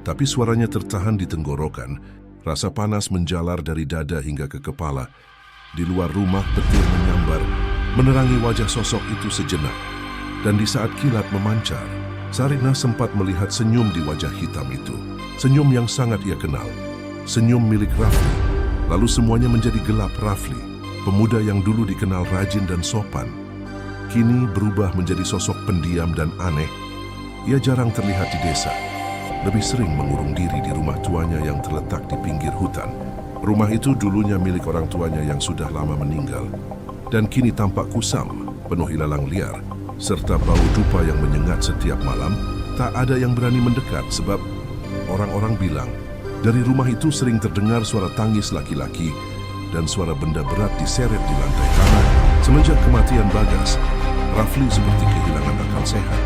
Tapi suaranya tertahan di tenggorokan. Rasa panas menjalar dari dada hingga ke kepala. Di luar rumah petir menyambar, menerangi wajah sosok itu sejenak. Dan di saat kilat memancar, Sarinah sempat melihat senyum di wajah hitam itu. Senyum yang sangat ia kenal. Senyum milik Rafli. Lalu semuanya menjadi gelap. Rafli, pemuda yang dulu dikenal rajin dan sopan, kini berubah menjadi sosok pendiam dan aneh. Ia jarang terlihat di desa. Lebih sering mengurung diri di rumah tuanya yang terletak di pinggir hutan. Rumah itu dulunya milik orang tuanya yang sudah lama meninggal, dan kini tampak kusam, penuh ilalang liar, serta bau dupa yang menyengat setiap malam. Tak ada yang berani mendekat sebab orang-orang bilang dari rumah itu sering terdengar suara tangis laki-laki dan suara benda berat diseret di lantai tanah. Semenjak kematian Bagas, Rafli seperti kehilangan akal sehat.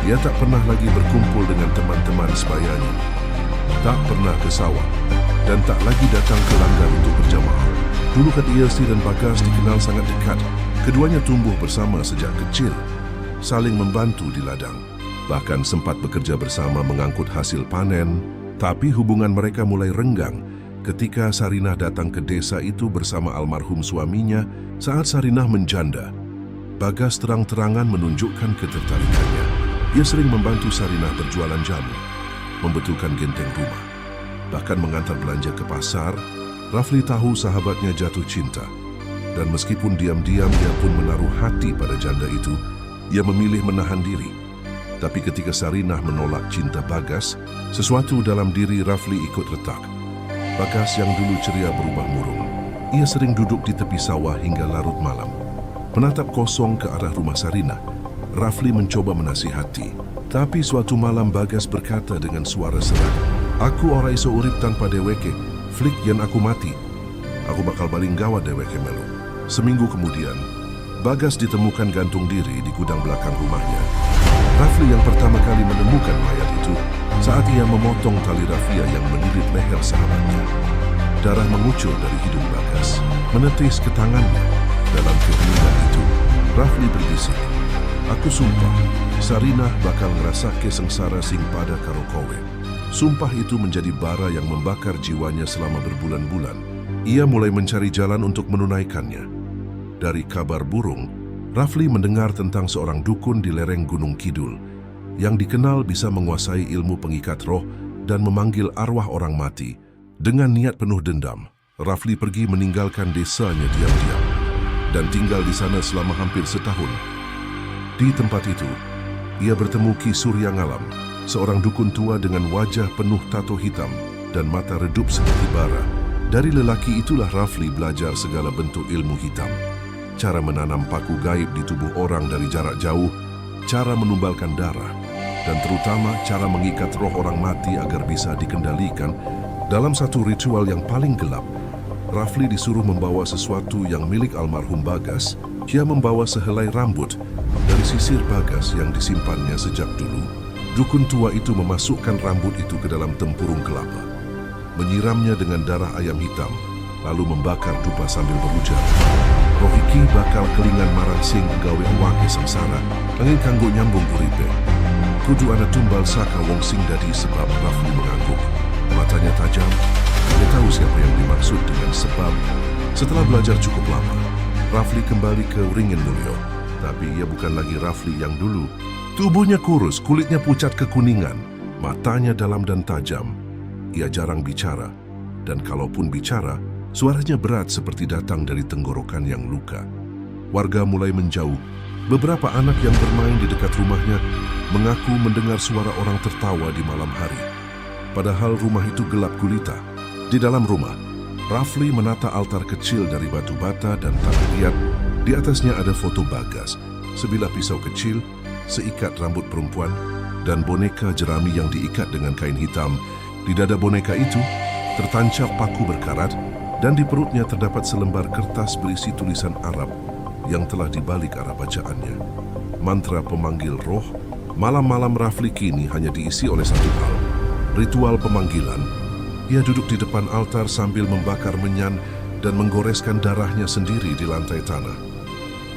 Ia tak pernah lagi berkumpul dengan teman-teman sebayanya, tak pernah ke sawah, dan tak lagi datang ke langgar untuk berjamaah. Dulu Kadiasi dan Bagas dikenal sangat dekat. Keduanya tumbuh bersama sejak kecil, saling membantu di ladang. Bahkan sempat bekerja bersama mengangkut hasil panen. Tapi hubungan mereka mulai renggang ketika Sarinah datang ke desa itu bersama almarhum suaminya saat Sarinah menjanda. Bagas terang-terangan menunjukkan ketertarikannya. Ia sering membantu Sarinah berjualan jamu, membetulkan genteng rumah, bahkan mengantar belanja ke pasar. Rafli tahu sahabatnya jatuh cinta, dan meskipun diam-diam ia pun menaruh hati pada janda itu, ia memilih menahan diri. Tapi ketika Sarinah menolak cinta Bagas, sesuatu dalam diri Rafli ikut retak. Bagas yang dulu ceria berubah murung. Ia sering duduk di tepi sawah hingga larut malam, menatap kosong ke arah rumah Sarinah. Rafli mencoba menasihati, tapi suatu malam Bagas berkata dengan suara serak, "Aku ora iso urip tanpa deweke, flik yen aku mati. Aku bakal baling gawat deweke melu." Seminggu kemudian, Bagas ditemukan gantung diri di gudang belakang rumahnya. Rafli yang pertama kali menemukan mayat itu saat ia memotong tali rafia yang menilit leher sahabatnya. Darah mengucur dari hidung Bagas, menetes ke tangannya. Dalam keheningan itu, Rafli berbisik, "Aku sumpah, Sarinah bakal ngerasake sengsara sing pada karo kowe." Sumpah itu menjadi bara yang membakar jiwanya selama berbulan-bulan. Ia mulai mencari jalan untuk menunaikannya. Dari kabar burung, Rafli mendengar tentang seorang dukun di lereng Gunung Kidul yang dikenal bisa menguasai ilmu pengikat roh dan memanggil arwah orang mati. Dengan niat penuh dendam, Rafli pergi meninggalkan desanya diam-diam dan tinggal di sana selama hampir setahun. Di tempat itu, ia bertemu Ki Surya Ngalam, seorang dukun tua dengan wajah penuh tato hitam dan mata redup seperti bara. Dari lelaki itulah Rafli belajar segala bentuk ilmu hitam. Cara menanam paku gaib di tubuh orang dari jarak jauh, cara menumbalkan darah, dan terutama cara mengikat roh orang mati agar bisa dikendalikan. Dalam satu ritual yang paling gelap, Rafli disuruh membawa sesuatu yang milik almarhum Bagas. Ia membawa sehelai rambut dari sisir Bagas yang disimpannya sejak dulu. Dukun tua itu memasukkan rambut itu ke dalam tempurung kelapa, menyiramnya dengan darah ayam hitam, lalu membakar dupa sambil berujar, "Roh iki bakal kelingan marang sing gawe wake sengsara, nanging kanggo nyambung uripe. Kudu ana tumbal saka wong sing dadi sebab." Rafli mengangguk, matanya tajam. Dia tahu siapa yang dimaksud dengan sebab. Setelah belajar cukup lama, Rafli kembali ke Wringin Mulyo. Tapi ia bukan lagi Rafli yang dulu. Tubuhnya kurus, kulitnya pucat kekuningan, matanya dalam dan tajam. Ia jarang bicara, dan kalaupun bicara, suaranya berat seperti datang dari tenggorokan yang luka. Warga mulai menjauh. Beberapa anak yang bermain di dekat rumahnya mengaku mendengar suara orang tertawa di malam hari. Padahal rumah itu gelap gulita. Di dalam rumah, Rafli menata altar kecil dari batu bata dan tak lihat. Di atasnya ada foto Bagas, sebilah pisau kecil, seikat rambut perempuan, dan boneka jerami yang diikat dengan kain hitam. Di dada boneka itu tertancap paku berkarat, dan di perutnya terdapat selembar kertas berisi tulisan Arab yang telah dibalik arah bacaannya. Mantra pemanggil roh. Malam-malam Rafli kini hanya diisi oleh satu hal, ritual pemanggilan. Ia duduk di depan altar sambil membakar menyan dan menggoreskan darahnya sendiri di lantai tanah.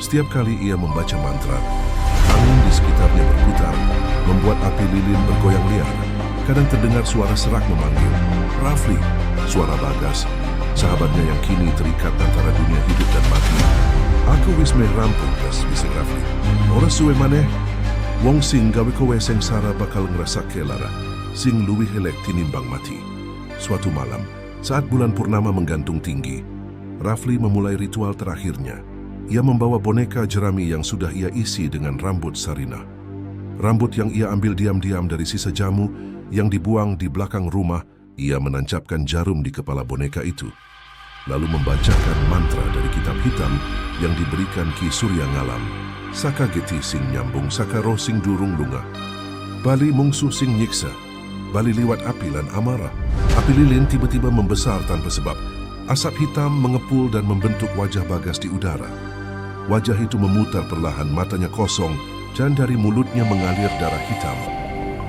Setiap kali ia membaca mantra, Angin di sekitarnya berputar, membuat api lilin bergoyang liar. Kadang terdengar suara serak memanggil, "Rafli!" Suara Bagas, sahabatnya yang kini terikat antara dunia hidup dan mati. "Aku wis meh rampung, Gas," bisik Rafli. "Ora suwe maneh. Wong sing gawe kowe sengsara bakal ngrasake lara, sing luwih elek tinimbang mati." Suatu malam, saat bulan purnama menggantung tinggi, Rafli memulai ritual terakhirnya. Ia membawa boneka jerami yang sudah ia isi dengan rambut Sarinah. Rambut yang ia ambil diam-diam dari sisa jamu yang dibuang di belakang rumah. Ia menancapkan jarum di kepala boneka itu, lalu membacakan mantra dari kitab hitam yang diberikan Ki Surya Ngalam. "Saka geti sing nyambung, saka roh sing durung lunga. Bali mungsuh sing nyiksa, bali liwat api lan amarah." Api lilin tiba-tiba membesar tanpa sebab. Asap hitam mengepul dan membentuk wajah Bagas di udara. Wajah itu memutar perlahan, matanya kosong, dan dari mulutnya mengalir darah hitam.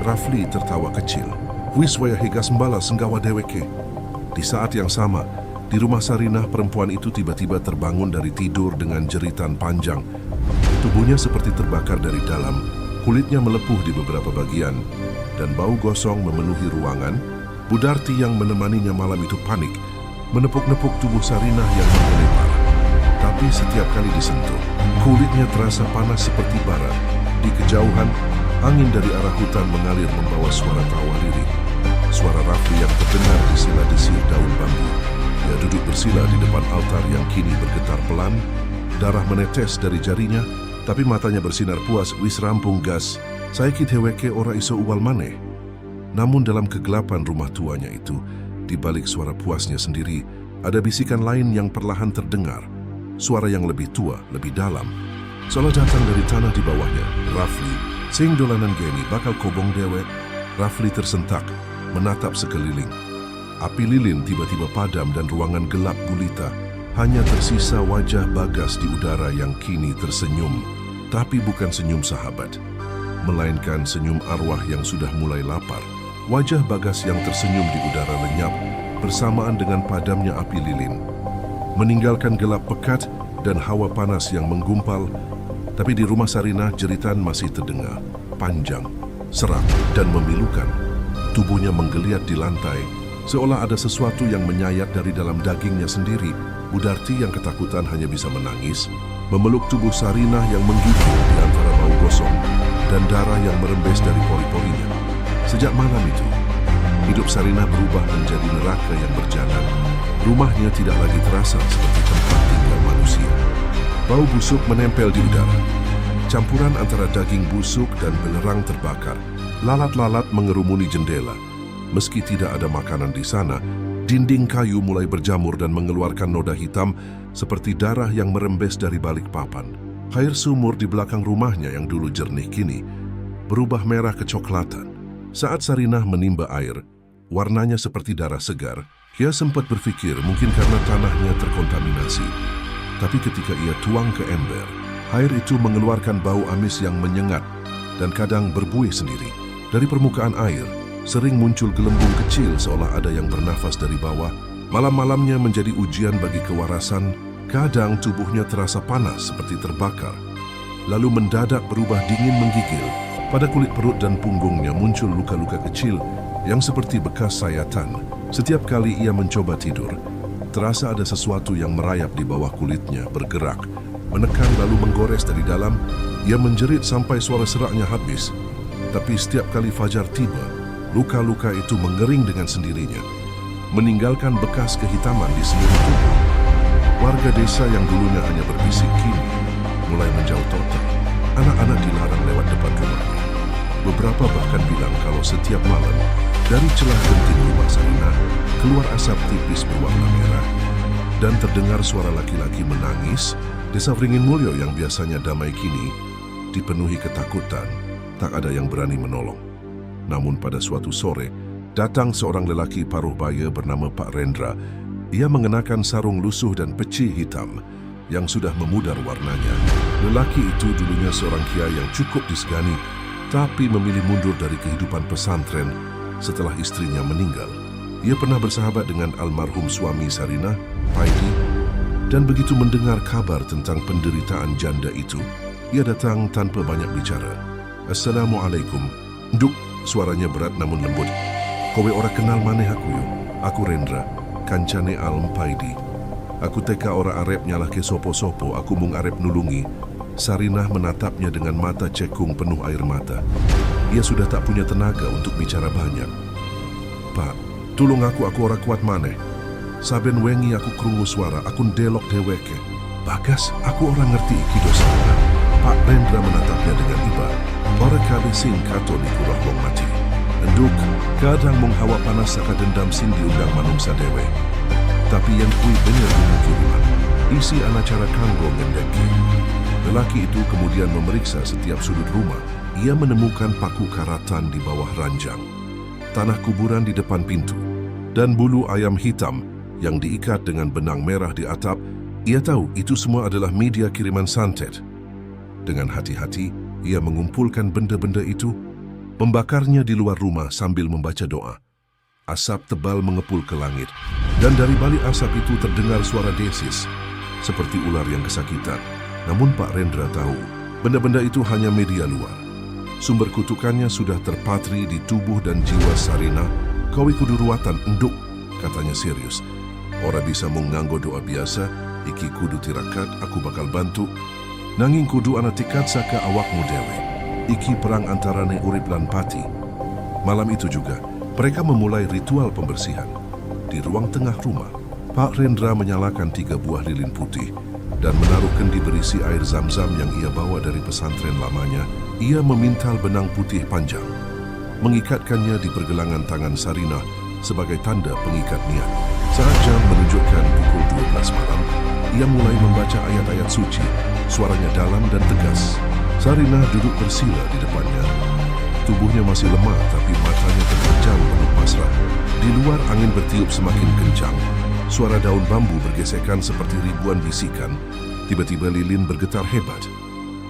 Rafli tertawa kecil. "Wis waya hegas mbala senggawa deweke." Di saat yang sama, di rumah Sarinah, perempuan itu tiba-tiba terbangun dari tidur dengan jeritan panjang. Tubuhnya seperti terbakar dari dalam, kulitnya melepuh di beberapa bagian, dan bau gosong memenuhi ruangan. Budarti yang menemaninya malam itu panik, menepuk-nepuk tubuh Sarinah yang menggelepar. Tapi setiap kali disentuh, kulitnya terasa panas seperti bara. Di kejauhan, angin dari arah hutan mengalir membawa suara tawa lirih. Suara Rafli yang terdengar di sela desir daun bambu. Dia duduk bersila di depan altar yang kini bergetar pelan. Darah menetes dari jarinya, tapi matanya bersinar puas. "Wis rampung, Gas. Saiki dheweke ora iso uwal maneh." Namun dalam kegelapan rumah tuanya itu, di balik suara puasnya sendiri, ada bisikan lain yang perlahan terdengar. Suara yang lebih tua, lebih dalam, seolah datang dari tanah di bawahnya. "Rafli, sing dolanan geni bakal kobong dewek." Rafli tersentak, menatap sekeliling. Api lilin tiba-tiba padam dan ruangan gelap gulita. Hanya tersisa wajah Bagas di udara yang kini tersenyum. Tapi bukan senyum sahabat, melainkan senyum arwah yang sudah mulai lapar. Wajah Bagas yang tersenyum di udara lenyap bersamaan dengan padamnya api lilin, meninggalkan gelap pekat dan hawa panas yang menggumpal. Tapi di rumah Sarinah, jeritan masih terdengar, panjang, serak, dan memilukan. Tubuhnya menggeliat di lantai, seolah ada sesuatu yang menyayat dari dalam dagingnya sendiri. Budarti yang ketakutan hanya bisa menangis, memeluk tubuh Sarinah yang menggigil di antara bau gosong dan darah yang merembes dari pori-porinya. Sejak malam itu, hidup Sarinah berubah menjadi neraka yang berjalan. Rumahnya tidak lagi terasa seperti tempat tinggal manusia. Bau busuk menempel di udara, campuran antara daging busuk dan belerang terbakar. Lalat-lalat mengerumuni jendela. Meski tidak ada makanan di sana, dinding kayu mulai berjamur dan mengeluarkan noda hitam seperti darah yang merembes dari balik papan. Air sumur di belakang rumahnya yang dulu jernih kini berubah merah kecoklatan. Saat Sarinah menimba air, warnanya seperti darah segar. Ia sempat berpikir mungkin karena tanahnya terkontaminasi. Tapi ketika ia tuang ke ember, air itu mengeluarkan bau amis yang menyengat dan kadang berbuih sendiri. Dari permukaan air, sering muncul gelembung kecil seolah ada yang bernafas dari bawah. Malam-malamnya menjadi ujian bagi kewarasan. Kadang tubuhnya terasa panas seperti terbakar, lalu mendadak berubah dingin menggigil. Pada kulit perut dan punggungnya muncul luka-luka kecil yang seperti bekas sayatan. Setiap kali ia mencoba tidur, terasa ada sesuatu yang merayap di bawah kulitnya, bergerak, menekan lalu menggores dari dalam. Ia menjerit sampai suara seraknya habis. Tapi setiap kali fajar tiba, luka-luka itu mengering dengan sendirinya, meninggalkan bekas kehitaman di seluruh tubuh. Warga desa yang dulunya hanya berbisik kini mulai menjauh total. Anak-anak dilarang lewat depan rumahnya. Beberapa bahkan bilang kalau setiap malam dari celah genting rumah Sarinah keluar asap tipis berwarna merah dan terdengar suara laki-laki menangis. Desa Wringin Mulyo yang biasanya damai kini dipenuhi ketakutan. Tak ada yang berani menolong. Namun pada suatu sore, datang seorang lelaki paruh baya bernama Pak Rendra. Ia mengenakan sarung lusuh dan peci hitam yang sudah memudar warnanya. Lelaki itu dulunya seorang kiai yang cukup disegani, tapi memilih mundur dari kehidupan pesantren setelah istrinya meninggal. Ia pernah bersahabat dengan almarhum suami Sarinah, Paidi, dan begitu mendengar kabar tentang penderitaan janda itu, Ia datang tanpa banyak bicara. Assalamualaikum. Duk, suaranya berat namun lembut. Kowe ora kenal maneh aku yo. Aku Rendra, kancane Alm Paidi. Aku teka ora arep nyalahke sopo-sopo, aku mung arep nulungi. Sarinah menatapnya dengan mata cekung penuh air mata. Ia sudah tak punya tenaga untuk bicara banyak. Pak, tulung aku ora kuat maneh. Saben wengi aku krungu suara, aku ndelok dheweke. Bagas, aku ora ngerti iki dosana. Pak Rendra menatapnya dengan iba. Ora kabeh sing katon iku roh wong mati. Enduk, kadang mung hawa panas saka dendam sing diundang manungsa dewe. Tapi yang kui bener kemungkinan, isi anacara kanggo ngendeki. Lelaki itu kemudian memeriksa setiap sudut rumah. Ia menemukan paku karatan di bawah ranjang, tanah kuburan di depan pintu, dan bulu ayam hitam yang diikat dengan benang merah di atap. Ia tahu itu semua adalah media kiriman santet. Dengan hati-hati, ia mengumpulkan benda-benda itu, membakarnya di luar rumah sambil membaca doa. Asap tebal mengepul ke langit, dan dari balik asap itu terdengar suara desis, seperti ular yang kesakitan. Namun Pak Rendra tahu, benda-benda itu hanya media luar. Sumber kutukannya sudah terpatri di tubuh dan jiwa Sarinah. Kowe kudu ruwatan, enduk, katanya serius. Ora bisa mung nganggo doa biasa, iki kudu tirakat, aku bakal bantu. Nanging kudu ana tikad saka awakmu dewe. Iki perang antarane urip lan pati. Malam itu juga, mereka memulai ritual pembersihan. Di ruang tengah rumah, Pak Rendra menyalakan 3 buah lilin putih dan menaruh kendi berisi air zam-zam yang ia bawa dari pesantren lamanya. Ia memintal benang putih panjang, mengikatkannya di pergelangan tangan Sarinah sebagai tanda pengikat niat. Saat jam menunjukkan pukul 12 malam, ia mulai membaca ayat-ayat suci. Suaranya dalam dan tegas. Sarinah duduk bersila di depannya. Tubuhnya masih lemah, tapi matanya terpejam penuh pasrah. Di luar angin bertiup semakin kencang. Suara daun bambu bergesekan seperti ribuan bisikan. Tiba-tiba lilin bergetar hebat.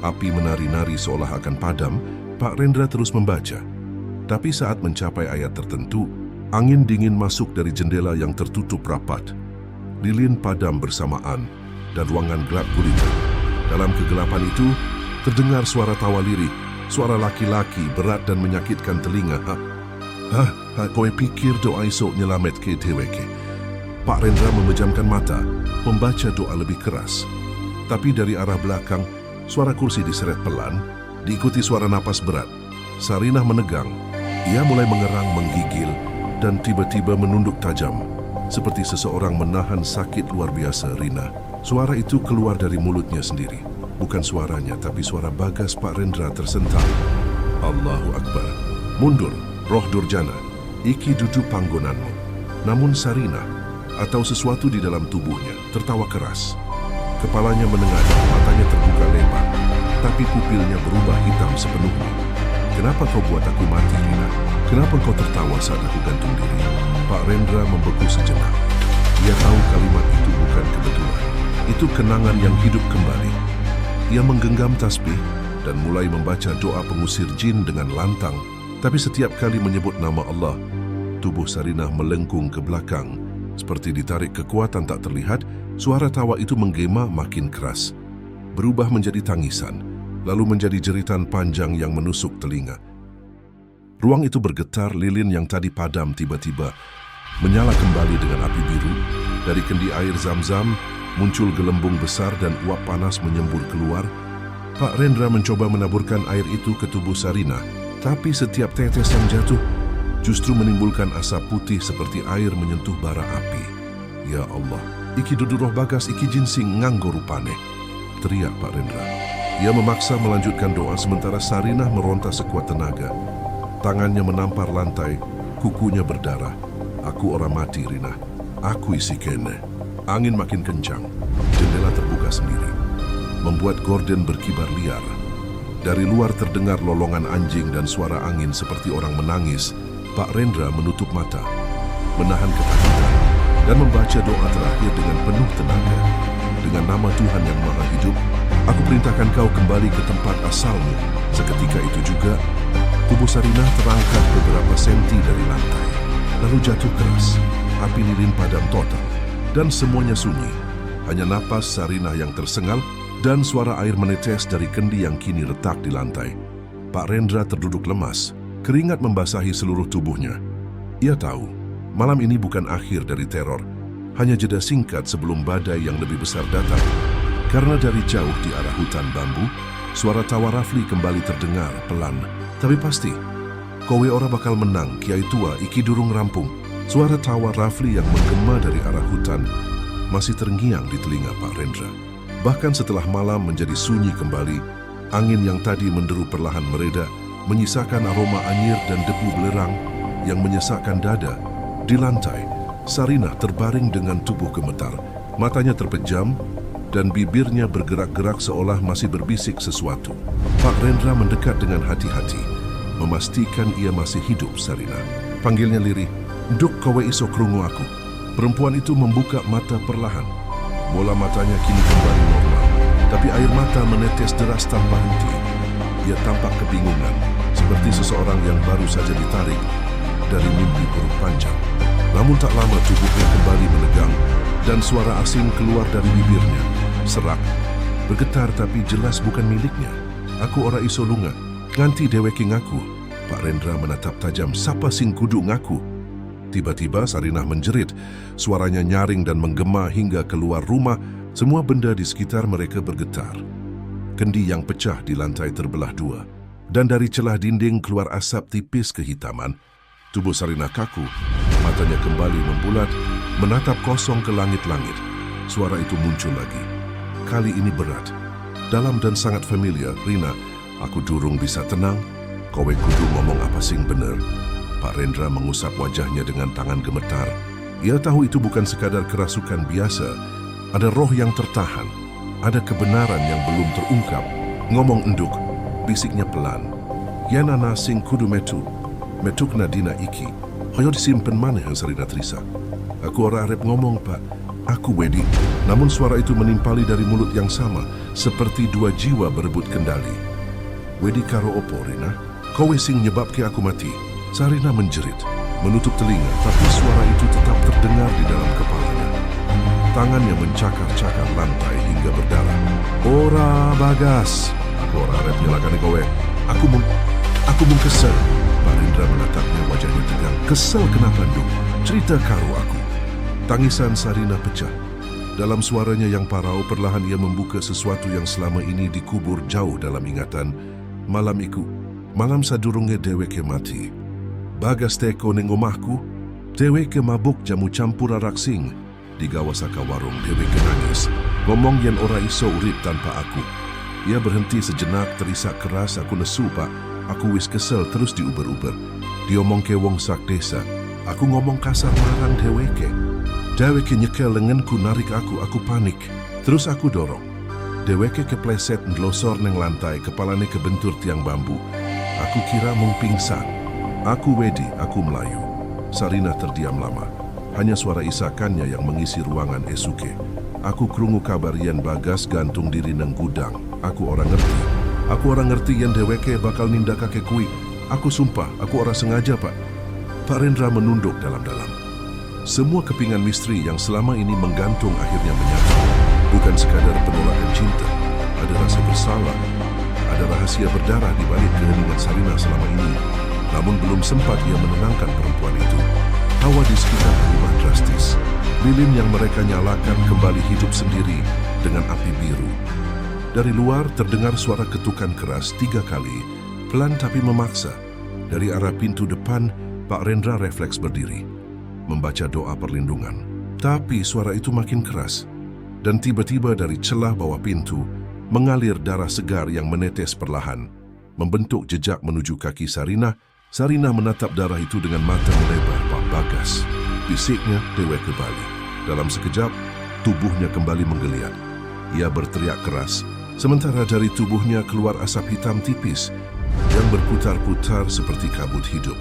Api menari-nari seolah akan padam. Pak Rendra terus membaca. Tapi saat mencapai ayat tertentu, angin dingin masuk dari jendela yang tertutup rapat. Lilin padam bersamaan dan ruangan gelap gulita. Dalam kegelapan itu, terdengar suara tawa lirih, suara laki-laki berat dan menyakitkan telinga. Kowe pikir doa esok nyelamet ke dheweke? Pak Rendra memejamkan mata, membaca doa lebih keras. Tapi dari arah belakang, suara kursi diseret pelan, diikuti suara napas berat. Sarinah menegang. Ia mulai mengerang, menggigil, dan tiba-tiba menunduk tajam, seperti seseorang menahan sakit luar biasa. Rina, suara itu keluar dari mulutnya sendiri. Bukan suaranya, tapi suara Bagas. Pak Rendra tersentak. Allahu Akbar. Mundur, roh durjana. Iki duduk panggonanmu. Namun Sarinah, atau sesuatu di dalam tubuhnya, tertawa keras. Kepalanya menengadah, matanya terbuka lebar, tapi pupilnya berubah hitam sepenuhnya. Kenapa kau buat aku mati, Rina? Kenapa kau tertawa saat aku gantung diri? Pak Rendra membeku sejenak. Ia tahu kalimat itu bukan kebetulan. Itu kenangan yang hidup kembali. Ia menggenggam tasbih dan mulai membaca doa pengusir jin dengan lantang. Tapi setiap kali menyebut nama Allah, tubuh Sarinah melengkung ke belakang. Seperti ditarik kekuatan tak terlihat, suara tawa itu menggema makin keras. Berubah menjadi tangisan, lalu menjadi jeritan panjang yang menusuk telinga. Ruang itu bergetar, lilin yang tadi padam tiba-tiba menyala kembali dengan api biru. Dari kendi air zam-zam, muncul gelembung besar dan uap panas menyembur keluar. Pak Rendra mencoba menaburkan air itu ke tubuh Sarinah, tapi setiap tetes yang jatuh justru menimbulkan asap putih seperti air menyentuh bara api. Ya Allah, iki dudu roh Bagas, iki jinsing nganggo rupane, teriak Pak Rendra. Ia memaksa melanjutkan doa sementara Sarinah meronta sekuat tenaga. Tangannya menampar lantai, kukunya berdarah. Aku orang mati, Rina. Aku isi kene. Angin makin kencang. Jendela terbuka sendiri, membuat gorden berkibar liar. Dari luar terdengar lolongan anjing dan suara angin seperti orang menangis. Pak Rendra menutup mata, menahan ketakutan, dan membaca doa terakhir dengan penuh tenaga. Dengan nama Tuhan yang Maha Hidup, aku perintahkan kau kembali ke tempat asalmu. Seketika itu juga, tubuh Sarinah terangkat beberapa senti dari lantai, lalu jatuh keras. Api lilin padam total, dan semuanya sunyi. Hanya napas Sarinah yang tersengal dan suara air menetes dari kendi yang kini retak di lantai. Pak Rendra terduduk lemas, keringat membasahi seluruh tubuhnya. Ia tahu, malam ini bukan akhir dari teror, hanya jeda singkat sebelum badai yang lebih besar datang. Karena dari jauh di arah hutan bambu, suara tawa Rafli kembali terdengar pelan. Tapi pasti, kowe ora bakal menang, Kiai Tua iki durung rampung. Suara tawa Rafli yang menggema dari arah hutan masih terngiang di telinga Pak Rendra. Bahkan setelah malam menjadi sunyi kembali, angin yang tadi menderu perlahan mereda, menyisakan aroma anyir dan debu belerang yang menyesakkan dada. Di lantai, Sarinah terbaring dengan tubuh gemetar, matanya terpejam, dan bibirnya bergerak-gerak seolah masih berbisik sesuatu. Pak Rendra mendekat dengan hati-hati, memastikan ia masih hidup. Sarinah panggilnya lirih, "Duk, kowe iso krungu aku." Perempuan itu membuka mata perlahan. Bola matanya kini kembali normal, tapi air mata menetes deras tanpa henti. Ia tampak kebingungan, seperti seseorang yang baru saja ditarik dari mimpi buruk panjang. Namun tak lama tubuhnya kembali menegang, dan suara asing keluar dari bibirnya. Serak, bergetar tapi jelas bukan miliknya. "Aku ora iso lunga, nganti dheweke ngaku." Pak Rendra menatap tajam, "Sapa sing kudu ngaku?" Tiba-tiba Sarinah menjerit, suaranya nyaring dan menggema hingga keluar rumah. Semua benda di sekitar mereka bergetar. Kendi yang pecah di lantai terbelah dua, dan dari celah dinding keluar asap tipis kehitaman. Tubuh Sarinah kaku, matanya kembali membulat, menatap kosong ke langit-langit. Suara itu muncul lagi. Kali ini berat, dalam dan sangat familiar. "Rina, aku durung bisa tenang. Kowe kudu ngomong apa sing bener." Pak Rendra mengusap wajahnya dengan tangan gemetar. Ia tahu itu bukan sekadar kerasukan biasa. Ada roh yang tertahan. Ada kebenaran yang belum terungkap. "Ngomong enduk," bisiknya pelan. "Yanana sing kudu metukna dina iki. Hoyo disimpen maneh Sarinah Trisa." "Aku ora arep ngomong, Pak. Aku wedi." Namun suara itu menimpali dari mulut yang sama, seperti dua jiwa berebut kendali. "Wedi karo opo, Rina? Kowe sing nyebabke aku mati." Sarinah menjerit, menutup telinga, tapi suara itu tetap terdengar di dalam kepalanya. Tangannya mencakar-cakar lantai hingga berdarah. "Ora Bagas, aku ora arep nyelakani kowe. Aku mung kesel." Pak Rendra menatapnya, wajahnya tegang. "Kesel kenapa, Nduk? Cerita karo aku." Tangisan Sarinah pecah. Dalam suaranya yang parau, perlahan ia membuka sesuatu yang selama ini dikubur jauh dalam ingatan. "Malam iku, malam sadurunge dheweke mati, Bagas teko ning omahku, dheweke mabuk jamu campur raksing. Digawa saka warung, dheweke nangis, ngomong yen ora iso urip tanpa aku." Ia berhenti sejenak, terisak keras, "Aku nesu, Pak. Aku wis kesel terus diuber-uber. Diomongke wong sak desa. Aku ngomong kasar marang dheweke. Dheweke nyekel lenganku, narik aku panik. Terus aku dorong. Dheweke kepleset nglosor neng lantai, kepalane kebentur tiang bambu. Aku kira mung pingsan. Aku wedi, aku melayu." Sarinah terdiam lama. Hanya suara isakannya yang mengisi ruangan esuke. "Aku krungu kabar yen Bagas gantung diri nang gudang. Aku ora ngerti. Aku ora ngerti yen dheweke bakal nindakake kuwi. Aku sumpah, aku ora sengaja, Pak." Pak Rendra menunduk dalam-dalam. Semua kepingan misteri yang selama ini menggantung akhirnya menyatu. Bukan sekadar penolakan cinta, ada rasa bersalah, ada rahasia berdarah di balik keheningan Sarinah selama ini. Namun belum sempat ia menenangkan perempuan itu. Hawa di sekitar rumah drastis. Lilin yang mereka nyalakan kembali hidup sendiri dengan api biru. Dari luar terdengar suara ketukan keras 3 kali, pelan tapi memaksa. Dari arah pintu depan, Pak Rendra refleks berdiri, membaca doa perlindungan. Tapi suara itu makin keras, dan tiba-tiba dari celah bawah pintu mengalir darah segar yang menetes perlahan, membentuk jejak menuju kaki Sarinah. Sarinah menatap darah itu dengan mata melebar. "Pak Bagas," bisiknya dheweke bali. Dalam sekejap, tubuhnya kembali menggeliat. Ia berteriak keras, sementara dari tubuhnya keluar asap hitam tipis yang berputar-putar seperti kabut hidup.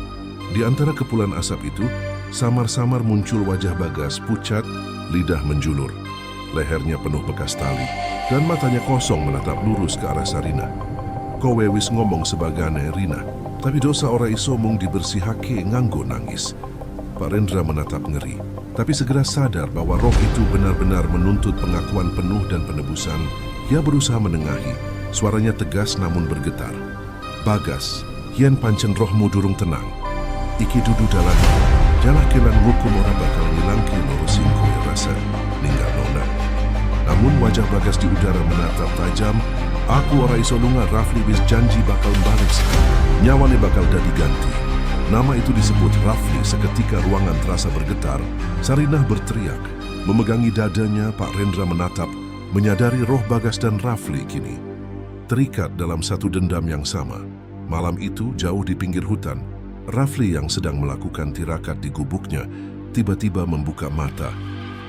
Di antara kepulan asap itu, samar-samar muncul wajah Bagas, pucat, lidah menjulur. Lehernya penuh bekas tali, dan matanya kosong menatap lurus ke arah Sarinah. "Kowe wis ngomong sebagane, Rina. Tapi dosa ora iso mung dibersihake nganggo nangis." Pak Rendra menatap ngeri, tapi segera sadar bahwa roh itu benar-benar menuntut pengakuan penuh dan penebusan Ia berusaha menengahi, suaranya tegas namun bergetar. "Bagas, yen pancen rohmu durung tenang. Iki dudu dalan, jalah kelan ngukum ora bakal ngilangke loro singko ya rasa, ninggal nona." Namun wajah Bagas di udara menatap tajam. "Aku ora iso lunga, Rafli wis janji bakal balik. Nyawane bakal dadi ganti." Nama itu disebut Rafli. Seketika ruangan terasa bergetar. Sarinah berteriak. Memegangi dadanya, Pak Rendra menatap, menyadari roh Bagas dan Rafli kini terikat dalam satu dendam yang sama. Malam itu, jauh di pinggir hutan, Rafli yang sedang melakukan tirakat di gubuknya tiba-tiba membuka mata.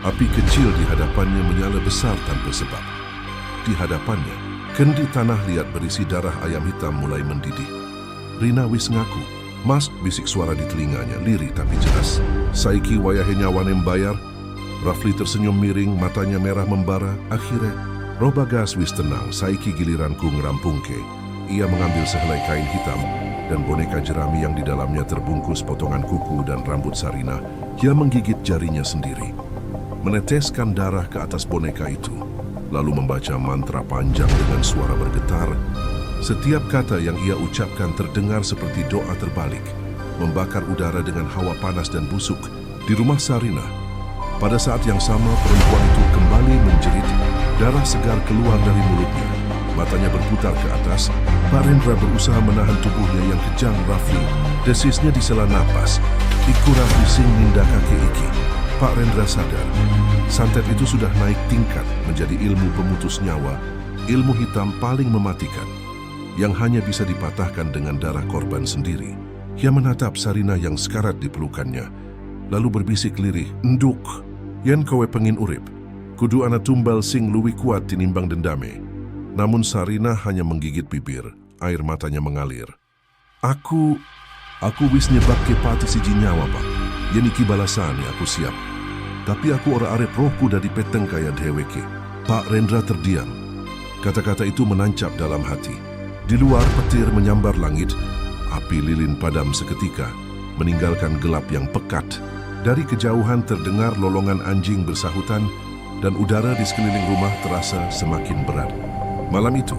Api kecil di hadapannya menyala besar tanpa sebab. Di hadapannya, kendi tanah liat berisi darah ayam hitam mulai mendidih. "Rina wis ngaku, Mas," bisik suara di telinganya, lirih tapi jelas. "Saiki wayahe nyawane mbayar." Rafli tersenyum miring, matanya merah membara. Akhirnya, roh Bagas wis tenang, saiki giliranku ngerampungke. Ia mengambil sehelai kain hitam dan boneka jerami yang di dalamnya terbungkus potongan kuku dan rambut Sarinah. Ia menggigit jarinya sendiri, meneteskan darah ke atas boneka itu, lalu membaca mantra panjang dengan suara bergetar. Setiap kata yang ia ucapkan terdengar seperti doa terbalik, membakar udara dengan hawa panas dan busuk di rumah Sarinah. Pada saat yang sama, perempuan itu kembali menjerit, darah segar keluar dari mulutnya. Matanya berputar ke atas. Pak Rendra berusaha menahan tubuhnya yang kejang Rafli. Desisnya di sela napas. "Iku Rafli sing nindakake iki." Pak Rendra sadar, santet itu sudah naik tingkat menjadi ilmu pemutus nyawa, ilmu hitam paling mematikan, yang hanya bisa dipatahkan dengan darah korban sendiri. Ia menatap Sarinah yang sekarat di pelukannya, lalu berbisik lirih, "Nduk, yen kowe pengin urip, kudu ana tumbal sing luwih kuat tinimbang dendame." Namun Sarinah hanya menggigit bibir, air matanya mengalir. Aku wis nyebabke pati siji nyawa, Pak. Yen iki balasane aku siap. Tapi aku ora arep rohku dadi peteng kaya dheweke." Pak Rendra terdiam. Kata-kata itu menancap dalam hati. Di luar, petir menyambar langit. Api lilin padam seketika, meninggalkan gelap yang pekat. Dari kejauhan terdengar lolongan anjing bersahutan, dan udara di sekeliling rumah terasa semakin berat. Malam itu,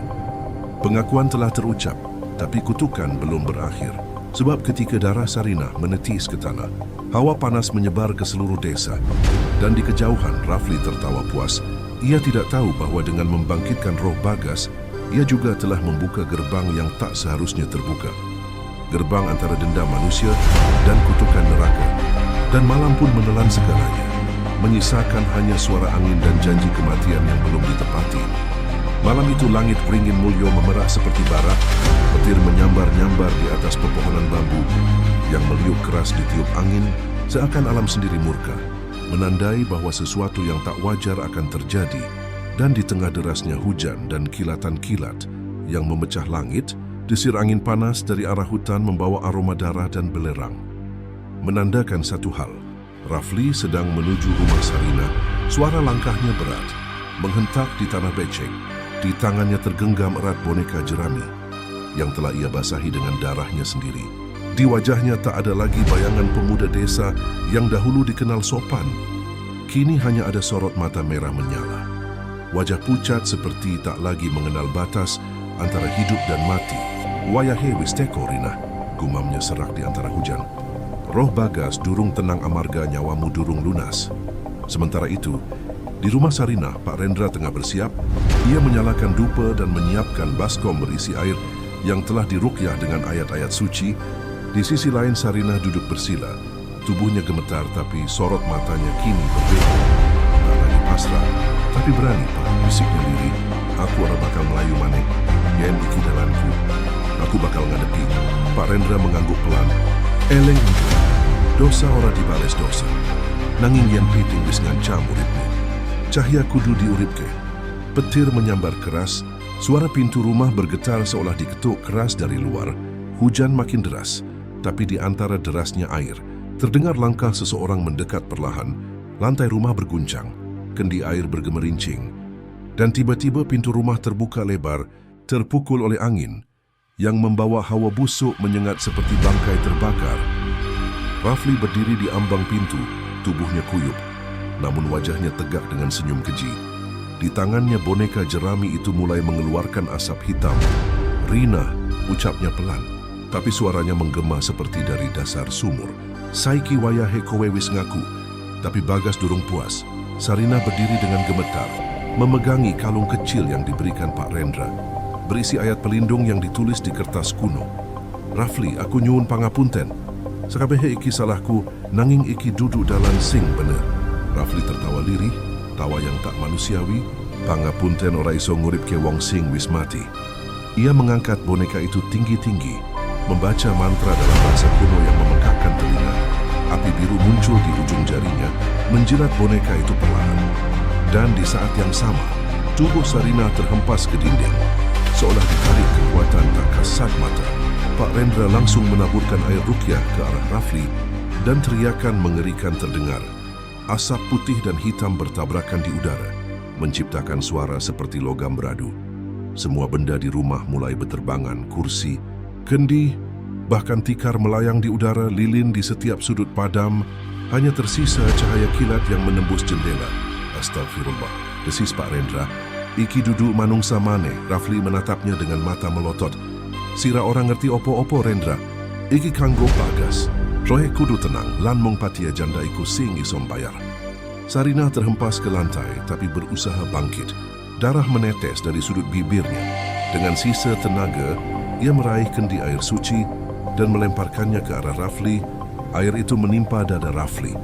pengakuan telah terucap, tapi kutukan belum berakhir. Sebab ketika darah Sarinah menetis ke tanah, hawa panas menyebar ke seluruh desa. Dan di kejauhan, Rafli tertawa puas. Ia tidak tahu bahwa dengan membangkitkan roh Bagas, ia juga telah membuka gerbang yang tak seharusnya terbuka. Gerbang antara dendam manusia dan kutukan neraka. Dan malam pun menelan segalanya, menyisakan hanya suara angin dan janji kematian yang belum ditepati. Malam itu langit beringin mulyo memerah seperti bara, petir menyambar-nyambar di atas pepohonan bambu yang meliuk keras ditiup angin, seakan alam sendiri murka, menandai bahwa sesuatu yang tak wajar akan terjadi. Dan di tengah derasnya hujan dan kilatan kilat yang memecah langit, desir angin panas dari arah hutan membawa aroma darah dan belerang. Menandakan satu hal, Rafli sedang menuju rumah Sarinah. Suara langkahnya berat, menghentak di tanah becek. Di tangannya tergenggam erat boneka jerami yang telah ia basahi dengan darahnya sendiri. Di wajahnya tak ada lagi bayangan pemuda desa yang dahulu dikenal sopan. Kini hanya ada sorot mata merah menyala. Wajah pucat seperti tak lagi mengenal batas antara hidup dan mati. "Wayahe wis teko, Rina," gumamnya serak di antara hujan. "Roh Bagas durung tenang amarga nyawamu durung lunas." Sementara itu, di rumah Sarinah, Pak Rendra tengah bersiap. Ia menyalakan dupa dan menyiapkan baskom berisi air yang telah diruqyah dengan ayat-ayat suci. Di sisi lain, Sarinah duduk bersila. Tubuhnya gemetar, tapi sorot matanya kini berbeda. Tak lagi pasrah, tapi berani, Pak, bisiknya lirih. "Aku ora bakal melayu maneh. Yen iki dalanku, aku bakal ngadepi." Pak Rendra mengangguk pelan. "Eleng itu, dosa ora dibales dosa. Nanging yen piting wis ngancam uripmu, cahya kudu diuripke." Petir menyambar keras, suara pintu rumah bergetar seolah diketuk keras dari luar. Hujan makin deras, tapi di antara derasnya air, terdengar langkah seseorang mendekat perlahan. Lantai rumah berguncang, kendi air bergemerincing, dan tiba-tiba pintu rumah terbuka lebar, terpukul oleh angin, yang membawa hawa busuk menyengat seperti bangkai terbakar. Rafli berdiri di ambang pintu, tubuhnya kuyup, namun wajahnya tegak dengan senyum keji. Di tangannya boneka jerami itu mulai mengeluarkan asap hitam. "Rina," ucapnya pelan, tapi suaranya menggema seperti dari dasar sumur. "Saiki wayahe kowe wis ngaku." Tapi Bagas durung puas. Sarina berdiri dengan gemetar, memegangi kalung kecil yang diberikan Pak Rendra, berisi ayat pelindung yang ditulis di kertas kuno. "Rafli, aku nyuwun pangapunten. Sakabehe iki salahku, nanging iki duduk dalam sing bener." Rafli tertawa lirih, tawa yang tak manusiawi. "Pangapunten ora iso nguripke wong sing wis mati." Ia mengangkat boneka itu tinggi-tinggi, membaca mantra dalam bahasa kuno yang memekakkan telinga. Api biru muncul di ujung jarinya, menjilat boneka itu perlahan. Dan di saat yang sama, tubuh Sarina terhempas ke dinding, seolah ditarik kekuatan tak kasat mata. Pak Rendra langsung menaburkan air ruqyah ke arah Rafli, dan teriakan mengerikan terdengar. Asap putih dan hitam bertabrakan di udara, menciptakan suara seperti logam beradu. Semua benda di rumah mulai berterbangan, kursi, kendi, bahkan tikar melayang di udara. Lilin di setiap sudut padam, hanya tersisa cahaya kilat yang menembus jendela. "Astagfirullah," desis Pak Rendra. "Iki duduk manungsa maneh." Rafli menatapnya dengan mata melotot. "Sira orang ngerti opo-opo, Rendra. Iki kanggo Bagas. Rohe kudu tenang, lan mung patia janda iku sing isom bayar." Sarina terhempas ke lantai, tapi berusaha bangkit. Darah menetes dari sudut bibirnya. Dengan sisa tenaga, ia meraih kendi air suci dan melemparkannya ke arah Rafli. Air itu menimpa dada Rafli,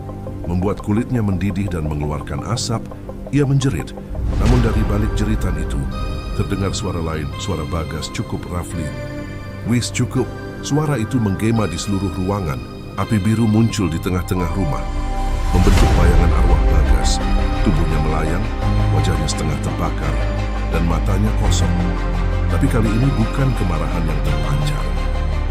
membuat kulitnya mendidih dan mengeluarkan asap. Ia menjerit, namun dari balik jeritan itu, terdengar suara lain, suara Bagas. "Cukup, Rafli. Wis cukup." Suara itu menggema di seluruh ruangan. Api biru muncul di tengah-tengah rumah, membentuk bayangan arwah Bagas. Tubuhnya melayang, wajahnya setengah terbakar, dan matanya kosong. Tapi kali ini bukan kemarahan yang terpancar,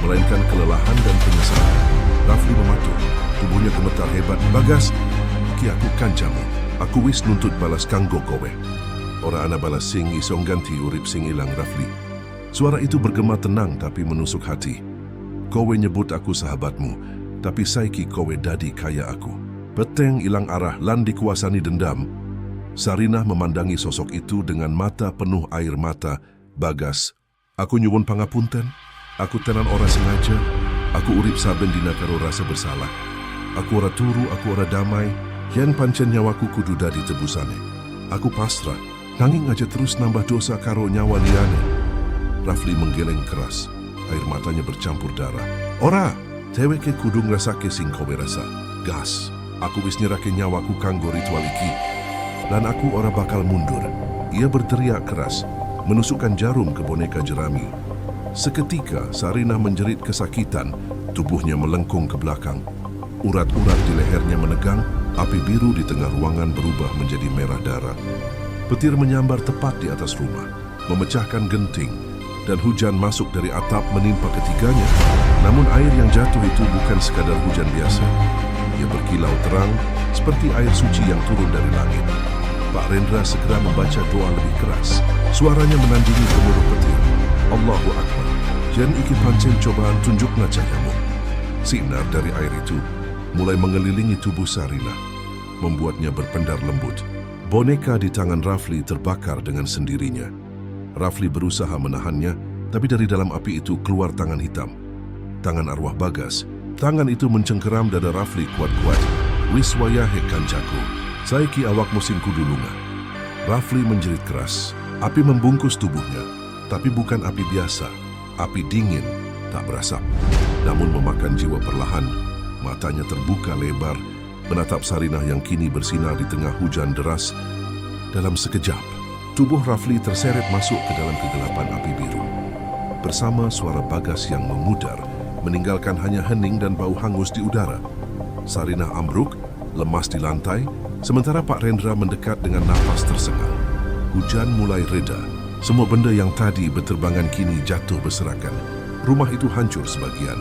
melainkan kelelahan dan penyesalan. Rafli mematuk, tubuhnya gemetar hebat. "Bagas, ki aku kancamu. Aku wis nuntut balas kanggo kowe. Ora ana balas sing iso ganti urip sing ilang." Rafli. Suara itu bergema tenang tapi menusuk hati. "Kowe nyebut aku sahabatmu, tapi saiki kowe dadi kaya aku." Peteng ilang arah lan dikuasani dendam. Sarina memandangi sosok itu dengan mata penuh air mata. "Bagas, aku nyuwun pangapunten. Aku tenan ora sengaja. Aku urip saben dina karo rasa bersalah. Aku ora turu, aku ora damai. Yen pancen nyawaku kudu dadi tebusane. Aku pasrah, nanging aja terus nambah dosa karo nyawa liyane." Rafli menggeleng keras, air matanya bercampur darah. "Ora, dheweke kudu ngrasake sing kowe rasa. Gas, aku wis nyerake nyawaku kanggo ritual iki, lan aku ora bakal mundur." Ia berteriak keras, menusukkan jarum ke boneka jerami. Seketika Sarina menjerit kesakitan, tubuhnya melengkung ke belakang. Urat-urat di lehernya menegang, api biru di tengah ruangan berubah menjadi merah darah. Petir menyambar tepat di atas rumah, memecahkan genting, dan hujan masuk dari atap menimpa ketiganya. Namun air yang jatuh itu bukan sekadar hujan biasa. Ia berkilau terang seperti air suci yang turun dari langit. Pak Rendra segera membaca doa lebih keras. Suaranya menandingi gemuruh petir. "Allahu Akbar. Yen iki pancen cobaan, tunjukna cahayamu." Sinar dari air itu mulai mengelilingi tubuh Sarina, membuatnya berpendar lembut. Boneka di tangan Rafli terbakar dengan sendirinya. Rafli berusaha menahannya, tapi dari dalam api itu keluar tangan hitam. Tangan arwah Bagas. Tangan itu mencengkeram dada Rafli kuat-kuat. "Wis wayahe kancaku, saiki awakmu sing kudu lunga." Rafli menjerit keras. Api membungkus tubuhnya, tapi bukan api biasa. Api dingin, tak berasap, namun memakan jiwa perlahan. Matanya terbuka lebar, menatap Sarina yang kini bersinar di tengah hujan deras. Dalam sekejap, tubuh Rafli terseret masuk ke dalam kegelapan api biru. Bersama suara Bagas yang memudar, meninggalkan hanya hening dan bau hangus di udara. Sarina ambruk, lemas di lantai, sementara Pak Rendra mendekat dengan nafas tersengal. Hujan mulai reda. Semua benda yang tadi berterbangan kini jatuh berserakan. Rumah itu hancur sebagian.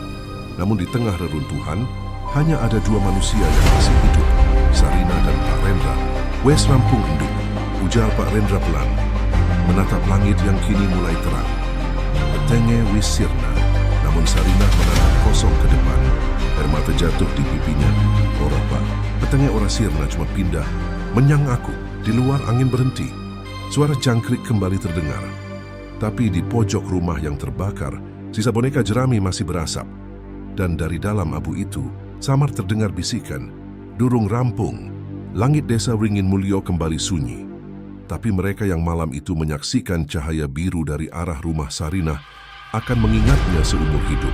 Namun di tengah reruntuhan, hanya ada dua manusia yang masih hidup, Sarina dan Pak Rendra. "Wes rampung enduk," ujar Pak Rendra pelan, menatap langit yang kini mulai terang. Petenge wis sirna, namun Sarina menatap kosong ke depan. Air mata jatuh di pipinya. "Ora Pak, petenge ora sirna, cuma pindah. Menyang aku, di luar angin berhenti." suara jangkrik kembali terdengar. Tapi di pojok rumah yang terbakar, sisa boneka jerami masih berasap. Dan dari dalam abu itu, samar terdengar bisikan, "Durung rampung, langit desa Ringin Mulyo kembali sunyi." Tapi mereka yang malam itu menyaksikan cahaya biru dari arah rumah Sarinah akan mengingatnya seumur hidup.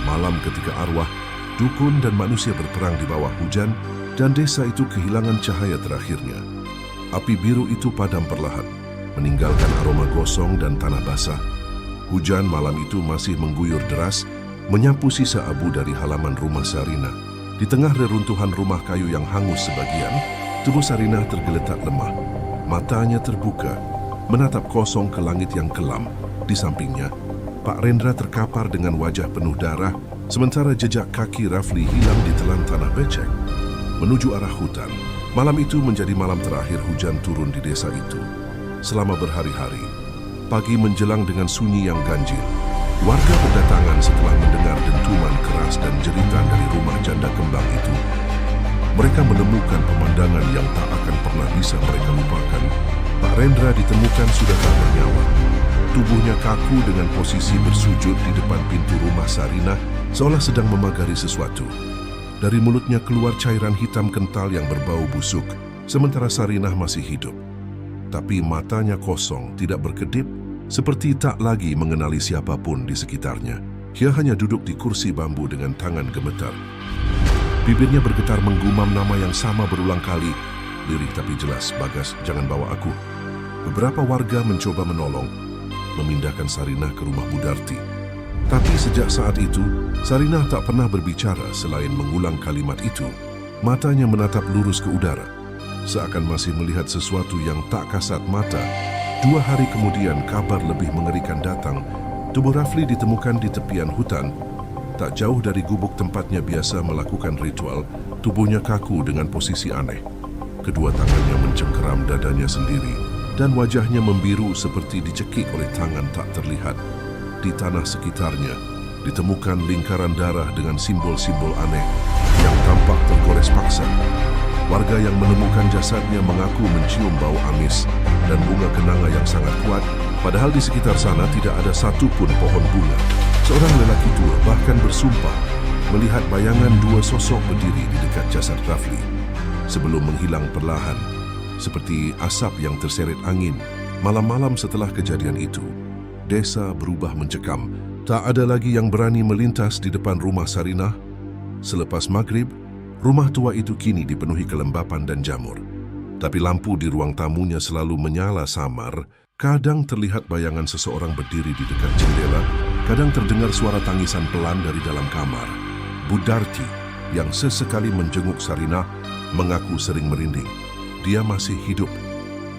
Malam ketika arwah, dukun dan manusia berperang di bawah hujan, dan desa itu kehilangan cahaya terakhirnya. Api biru itu padam perlahan, meninggalkan aroma gosong dan tanah basah. Hujan malam itu masih mengguyur deras, menyapu sisa abu dari halaman rumah Sarinah. Di tengah reruntuhan rumah kayu yang hangus sebagian, tubuh Sarinah tergeletak lemah. Matanya terbuka, menatap kosong ke langit yang kelam. Di sampingnya, Pak Rendra terkapar dengan wajah penuh darah, sementara jejak kaki Rafli hilang di telan tanah becek. Menuju arah hutan, malam itu menjadi malam terakhir hujan turun di desa itu. Selama berhari-hari, pagi menjelang dengan sunyi yang ganjil. Warga berdatangan setelah mendengar dentuman keras dan jeritan dari rumah janda kembang itu. Mereka menemukan pemandangan yang tak akan pernah bisa mereka lupakan. Pak Rendra ditemukan sudah tak bernyawa. Tubuhnya kaku dengan posisi bersujud di depan pintu rumah Sarinah, seolah sedang memagari sesuatu. Dari mulutnya keluar cairan hitam kental yang berbau busuk, sementara Sarinah masih hidup. Tapi matanya kosong, tidak berkedip, seperti tak lagi mengenali siapapun di sekitarnya. Ia hanya duduk di kursi bambu dengan tangan gemetar. Bibirnya bergetar menggumam nama yang sama berulang kali. Lirih tapi jelas, "Bagas, jangan bawa aku." Beberapa warga mencoba menolong, memindahkan Sarinah ke rumah Budarti. Tapi sejak saat itu, Sarinah tak pernah berbicara selain mengulang kalimat itu. Matanya menatap lurus ke udara, seakan masih melihat sesuatu yang tak kasat mata. 2 hari kemudian, kabar lebih mengerikan datang. Tubuh Rafli ditemukan di tepian hutan. Tak jauh dari gubuk tempatnya biasa melakukan ritual, tubuhnya kaku dengan posisi aneh. Kedua tangannya mencengkeram dadanya sendiri, dan wajahnya membiru seperti dicekik oleh tangan tak terlihat. Di tanah sekitarnya ditemukan lingkaran darah dengan simbol-simbol aneh yang tampak tergores paksa. Warga yang menemukan jasadnya mengaku mencium bau amis dan bunga kenanga yang sangat kuat, padahal di sekitar sana tidak ada satupun pohon bunga. Seorang lelaki tua bahkan bersumpah melihat bayangan 2 sosok berdiri di dekat jasad Rafli. Sebelum menghilang perlahan, seperti asap yang terseret angin, malam-malam setelah kejadian itu, desa berubah mencekam. Tak ada lagi yang berani melintas di depan rumah Sarinah. Selepas maghrib, rumah tua itu kini dipenuhi kelembapan dan jamur. Tapi lampu di ruang tamunya selalu menyala samar. Kadang terlihat bayangan seseorang berdiri di dekat jendela. Kadang terdengar suara tangisan pelan dari dalam kamar. Budarti, yang sesekali menjenguk Sarinah, mengaku sering merinding. Dia masih hidup,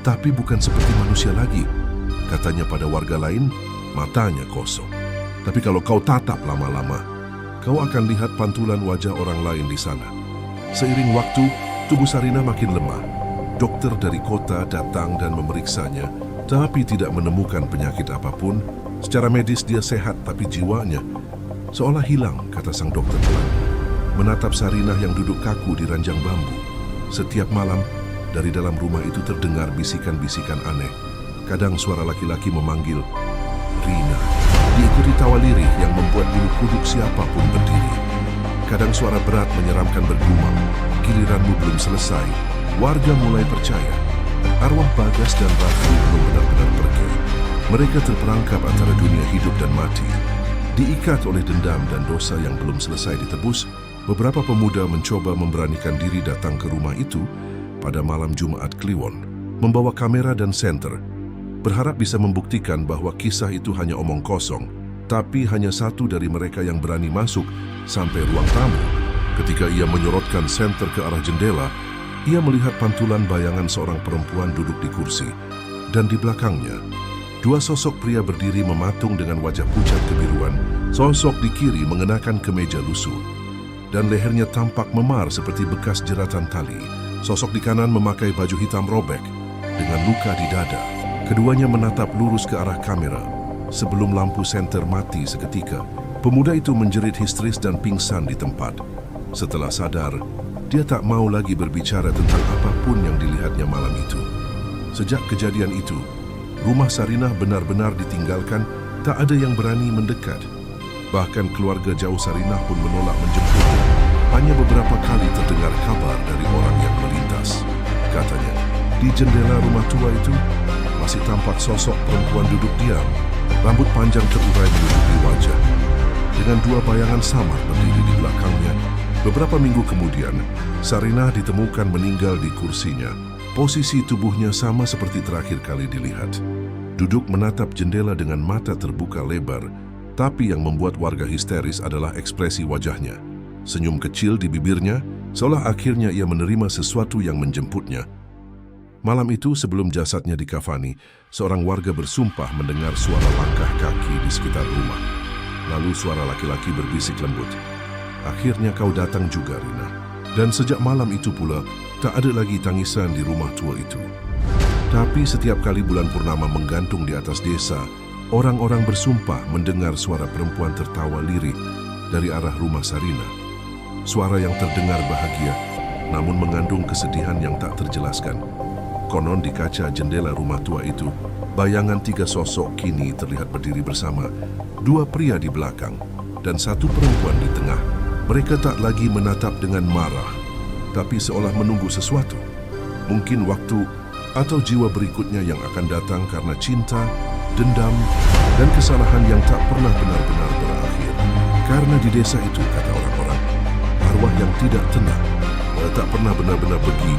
tapi bukan seperti manusia lagi. Katanya pada warga lain, matanya kosong. Tapi kalau kau tatap lama-lama, kau akan lihat pantulan wajah orang lain di sana. Seiring waktu, tubuh Sarinah makin lemah. Dokter dari kota datang dan memeriksanya, tapi tidak menemukan penyakit apapun. Secara medis dia sehat, tapi jiwanya seolah hilang, kata sang dokter pelan. Menatap Sarinah yang duduk kaku di ranjang bambu. Setiap malam, dari dalam rumah itu terdengar bisikan-bisikan aneh. Kadang suara laki-laki memanggil, "Rina," diikuti tawa lirih yang membuat bulu kuduk siapapun berdiri. Kadang suara berat menyeramkan bergumam, "Giliranmu belum selesai." Warga mulai percaya arwah Bagas dan Rafli belum benar-benar pergi. Mereka terperangkap antara dunia hidup dan mati. Diikat oleh dendam dan dosa yang belum selesai ditebus, beberapa pemuda mencoba memberanikan diri datang ke rumah itu pada malam Jumat Kliwon, membawa kamera dan senter, berharap bisa membuktikan bahwa kisah itu hanya omong kosong. Tapi hanya satu dari mereka yang berani masuk sampai ruang tamu. Ketika ia menyorotkan senter ke arah jendela, ia melihat pantulan bayangan seorang perempuan duduk di kursi, dan di belakangnya, 2 sosok pria berdiri mematung dengan wajah pucat kebiruan. Sosok di kiri mengenakan kemeja lusuh, dan lehernya tampak memar seperti bekas jeratan tali. Sosok di kanan memakai baju hitam robek dengan luka di dada. Keduanya menatap lurus ke arah kamera. Sebelum lampu senter mati seketika, pemuda itu menjerit histeris dan pingsan di tempat. Setelah sadar, dia tak mau lagi berbicara tentang apapun yang dilihatnya malam itu. Sejak kejadian itu, rumah Sarinah benar-benar ditinggalkan, tak ada yang berani mendekat. Bahkan keluarga jauh Sarinah pun menolak menjemputnya. Hanya beberapa kali terdengar kabar dari orang yang melintas. Katanya, di jendela rumah tua itu masih tampak sosok perempuan duduk diam, rambut panjang terurai menutupi wajah, dengan dua bayangan samar berdiri di belakangnya. Beberapa minggu kemudian, Sarinah ditemukan meninggal di kursinya. Posisi tubuhnya sama seperti terakhir kali dilihat. Duduk menatap jendela dengan mata terbuka lebar, tapi yang membuat warga histeris adalah ekspresi wajahnya. Senyum kecil di bibirnya, seolah akhirnya ia menerima sesuatu yang menjemputnya. Malam itu sebelum jasadnya dikafani, seorang warga bersumpah mendengar suara langkah kaki di sekitar rumah. Lalu suara laki-laki berbisik lembut, "Akhirnya kau datang juga, Rina." Dan sejak malam itu pula, tak ada lagi tangisan di rumah tua itu. Tapi setiap kali bulan purnama menggantung di atas desa, orang-orang bersumpah mendengar suara perempuan tertawa lirih dari arah rumah Sarinah. Suara yang terdengar bahagia, namun mengandung kesedihan yang tak terjelaskan. Konon di kaca jendela rumah tua itu, bayangan 3 sosok kini terlihat berdiri bersama, 2 pria di belakang, dan 1 perempuan di tengah. Mereka tak lagi menatap dengan marah, tapi seolah menunggu sesuatu. Mungkin waktu atau jiwa berikutnya yang akan datang karena cinta, dendam, dan kesalahan yang tak pernah benar-benar berakhir. Karena di desa itu, kata orang-orang, arwah yang tidak tenang tak pernah benar-benar pergi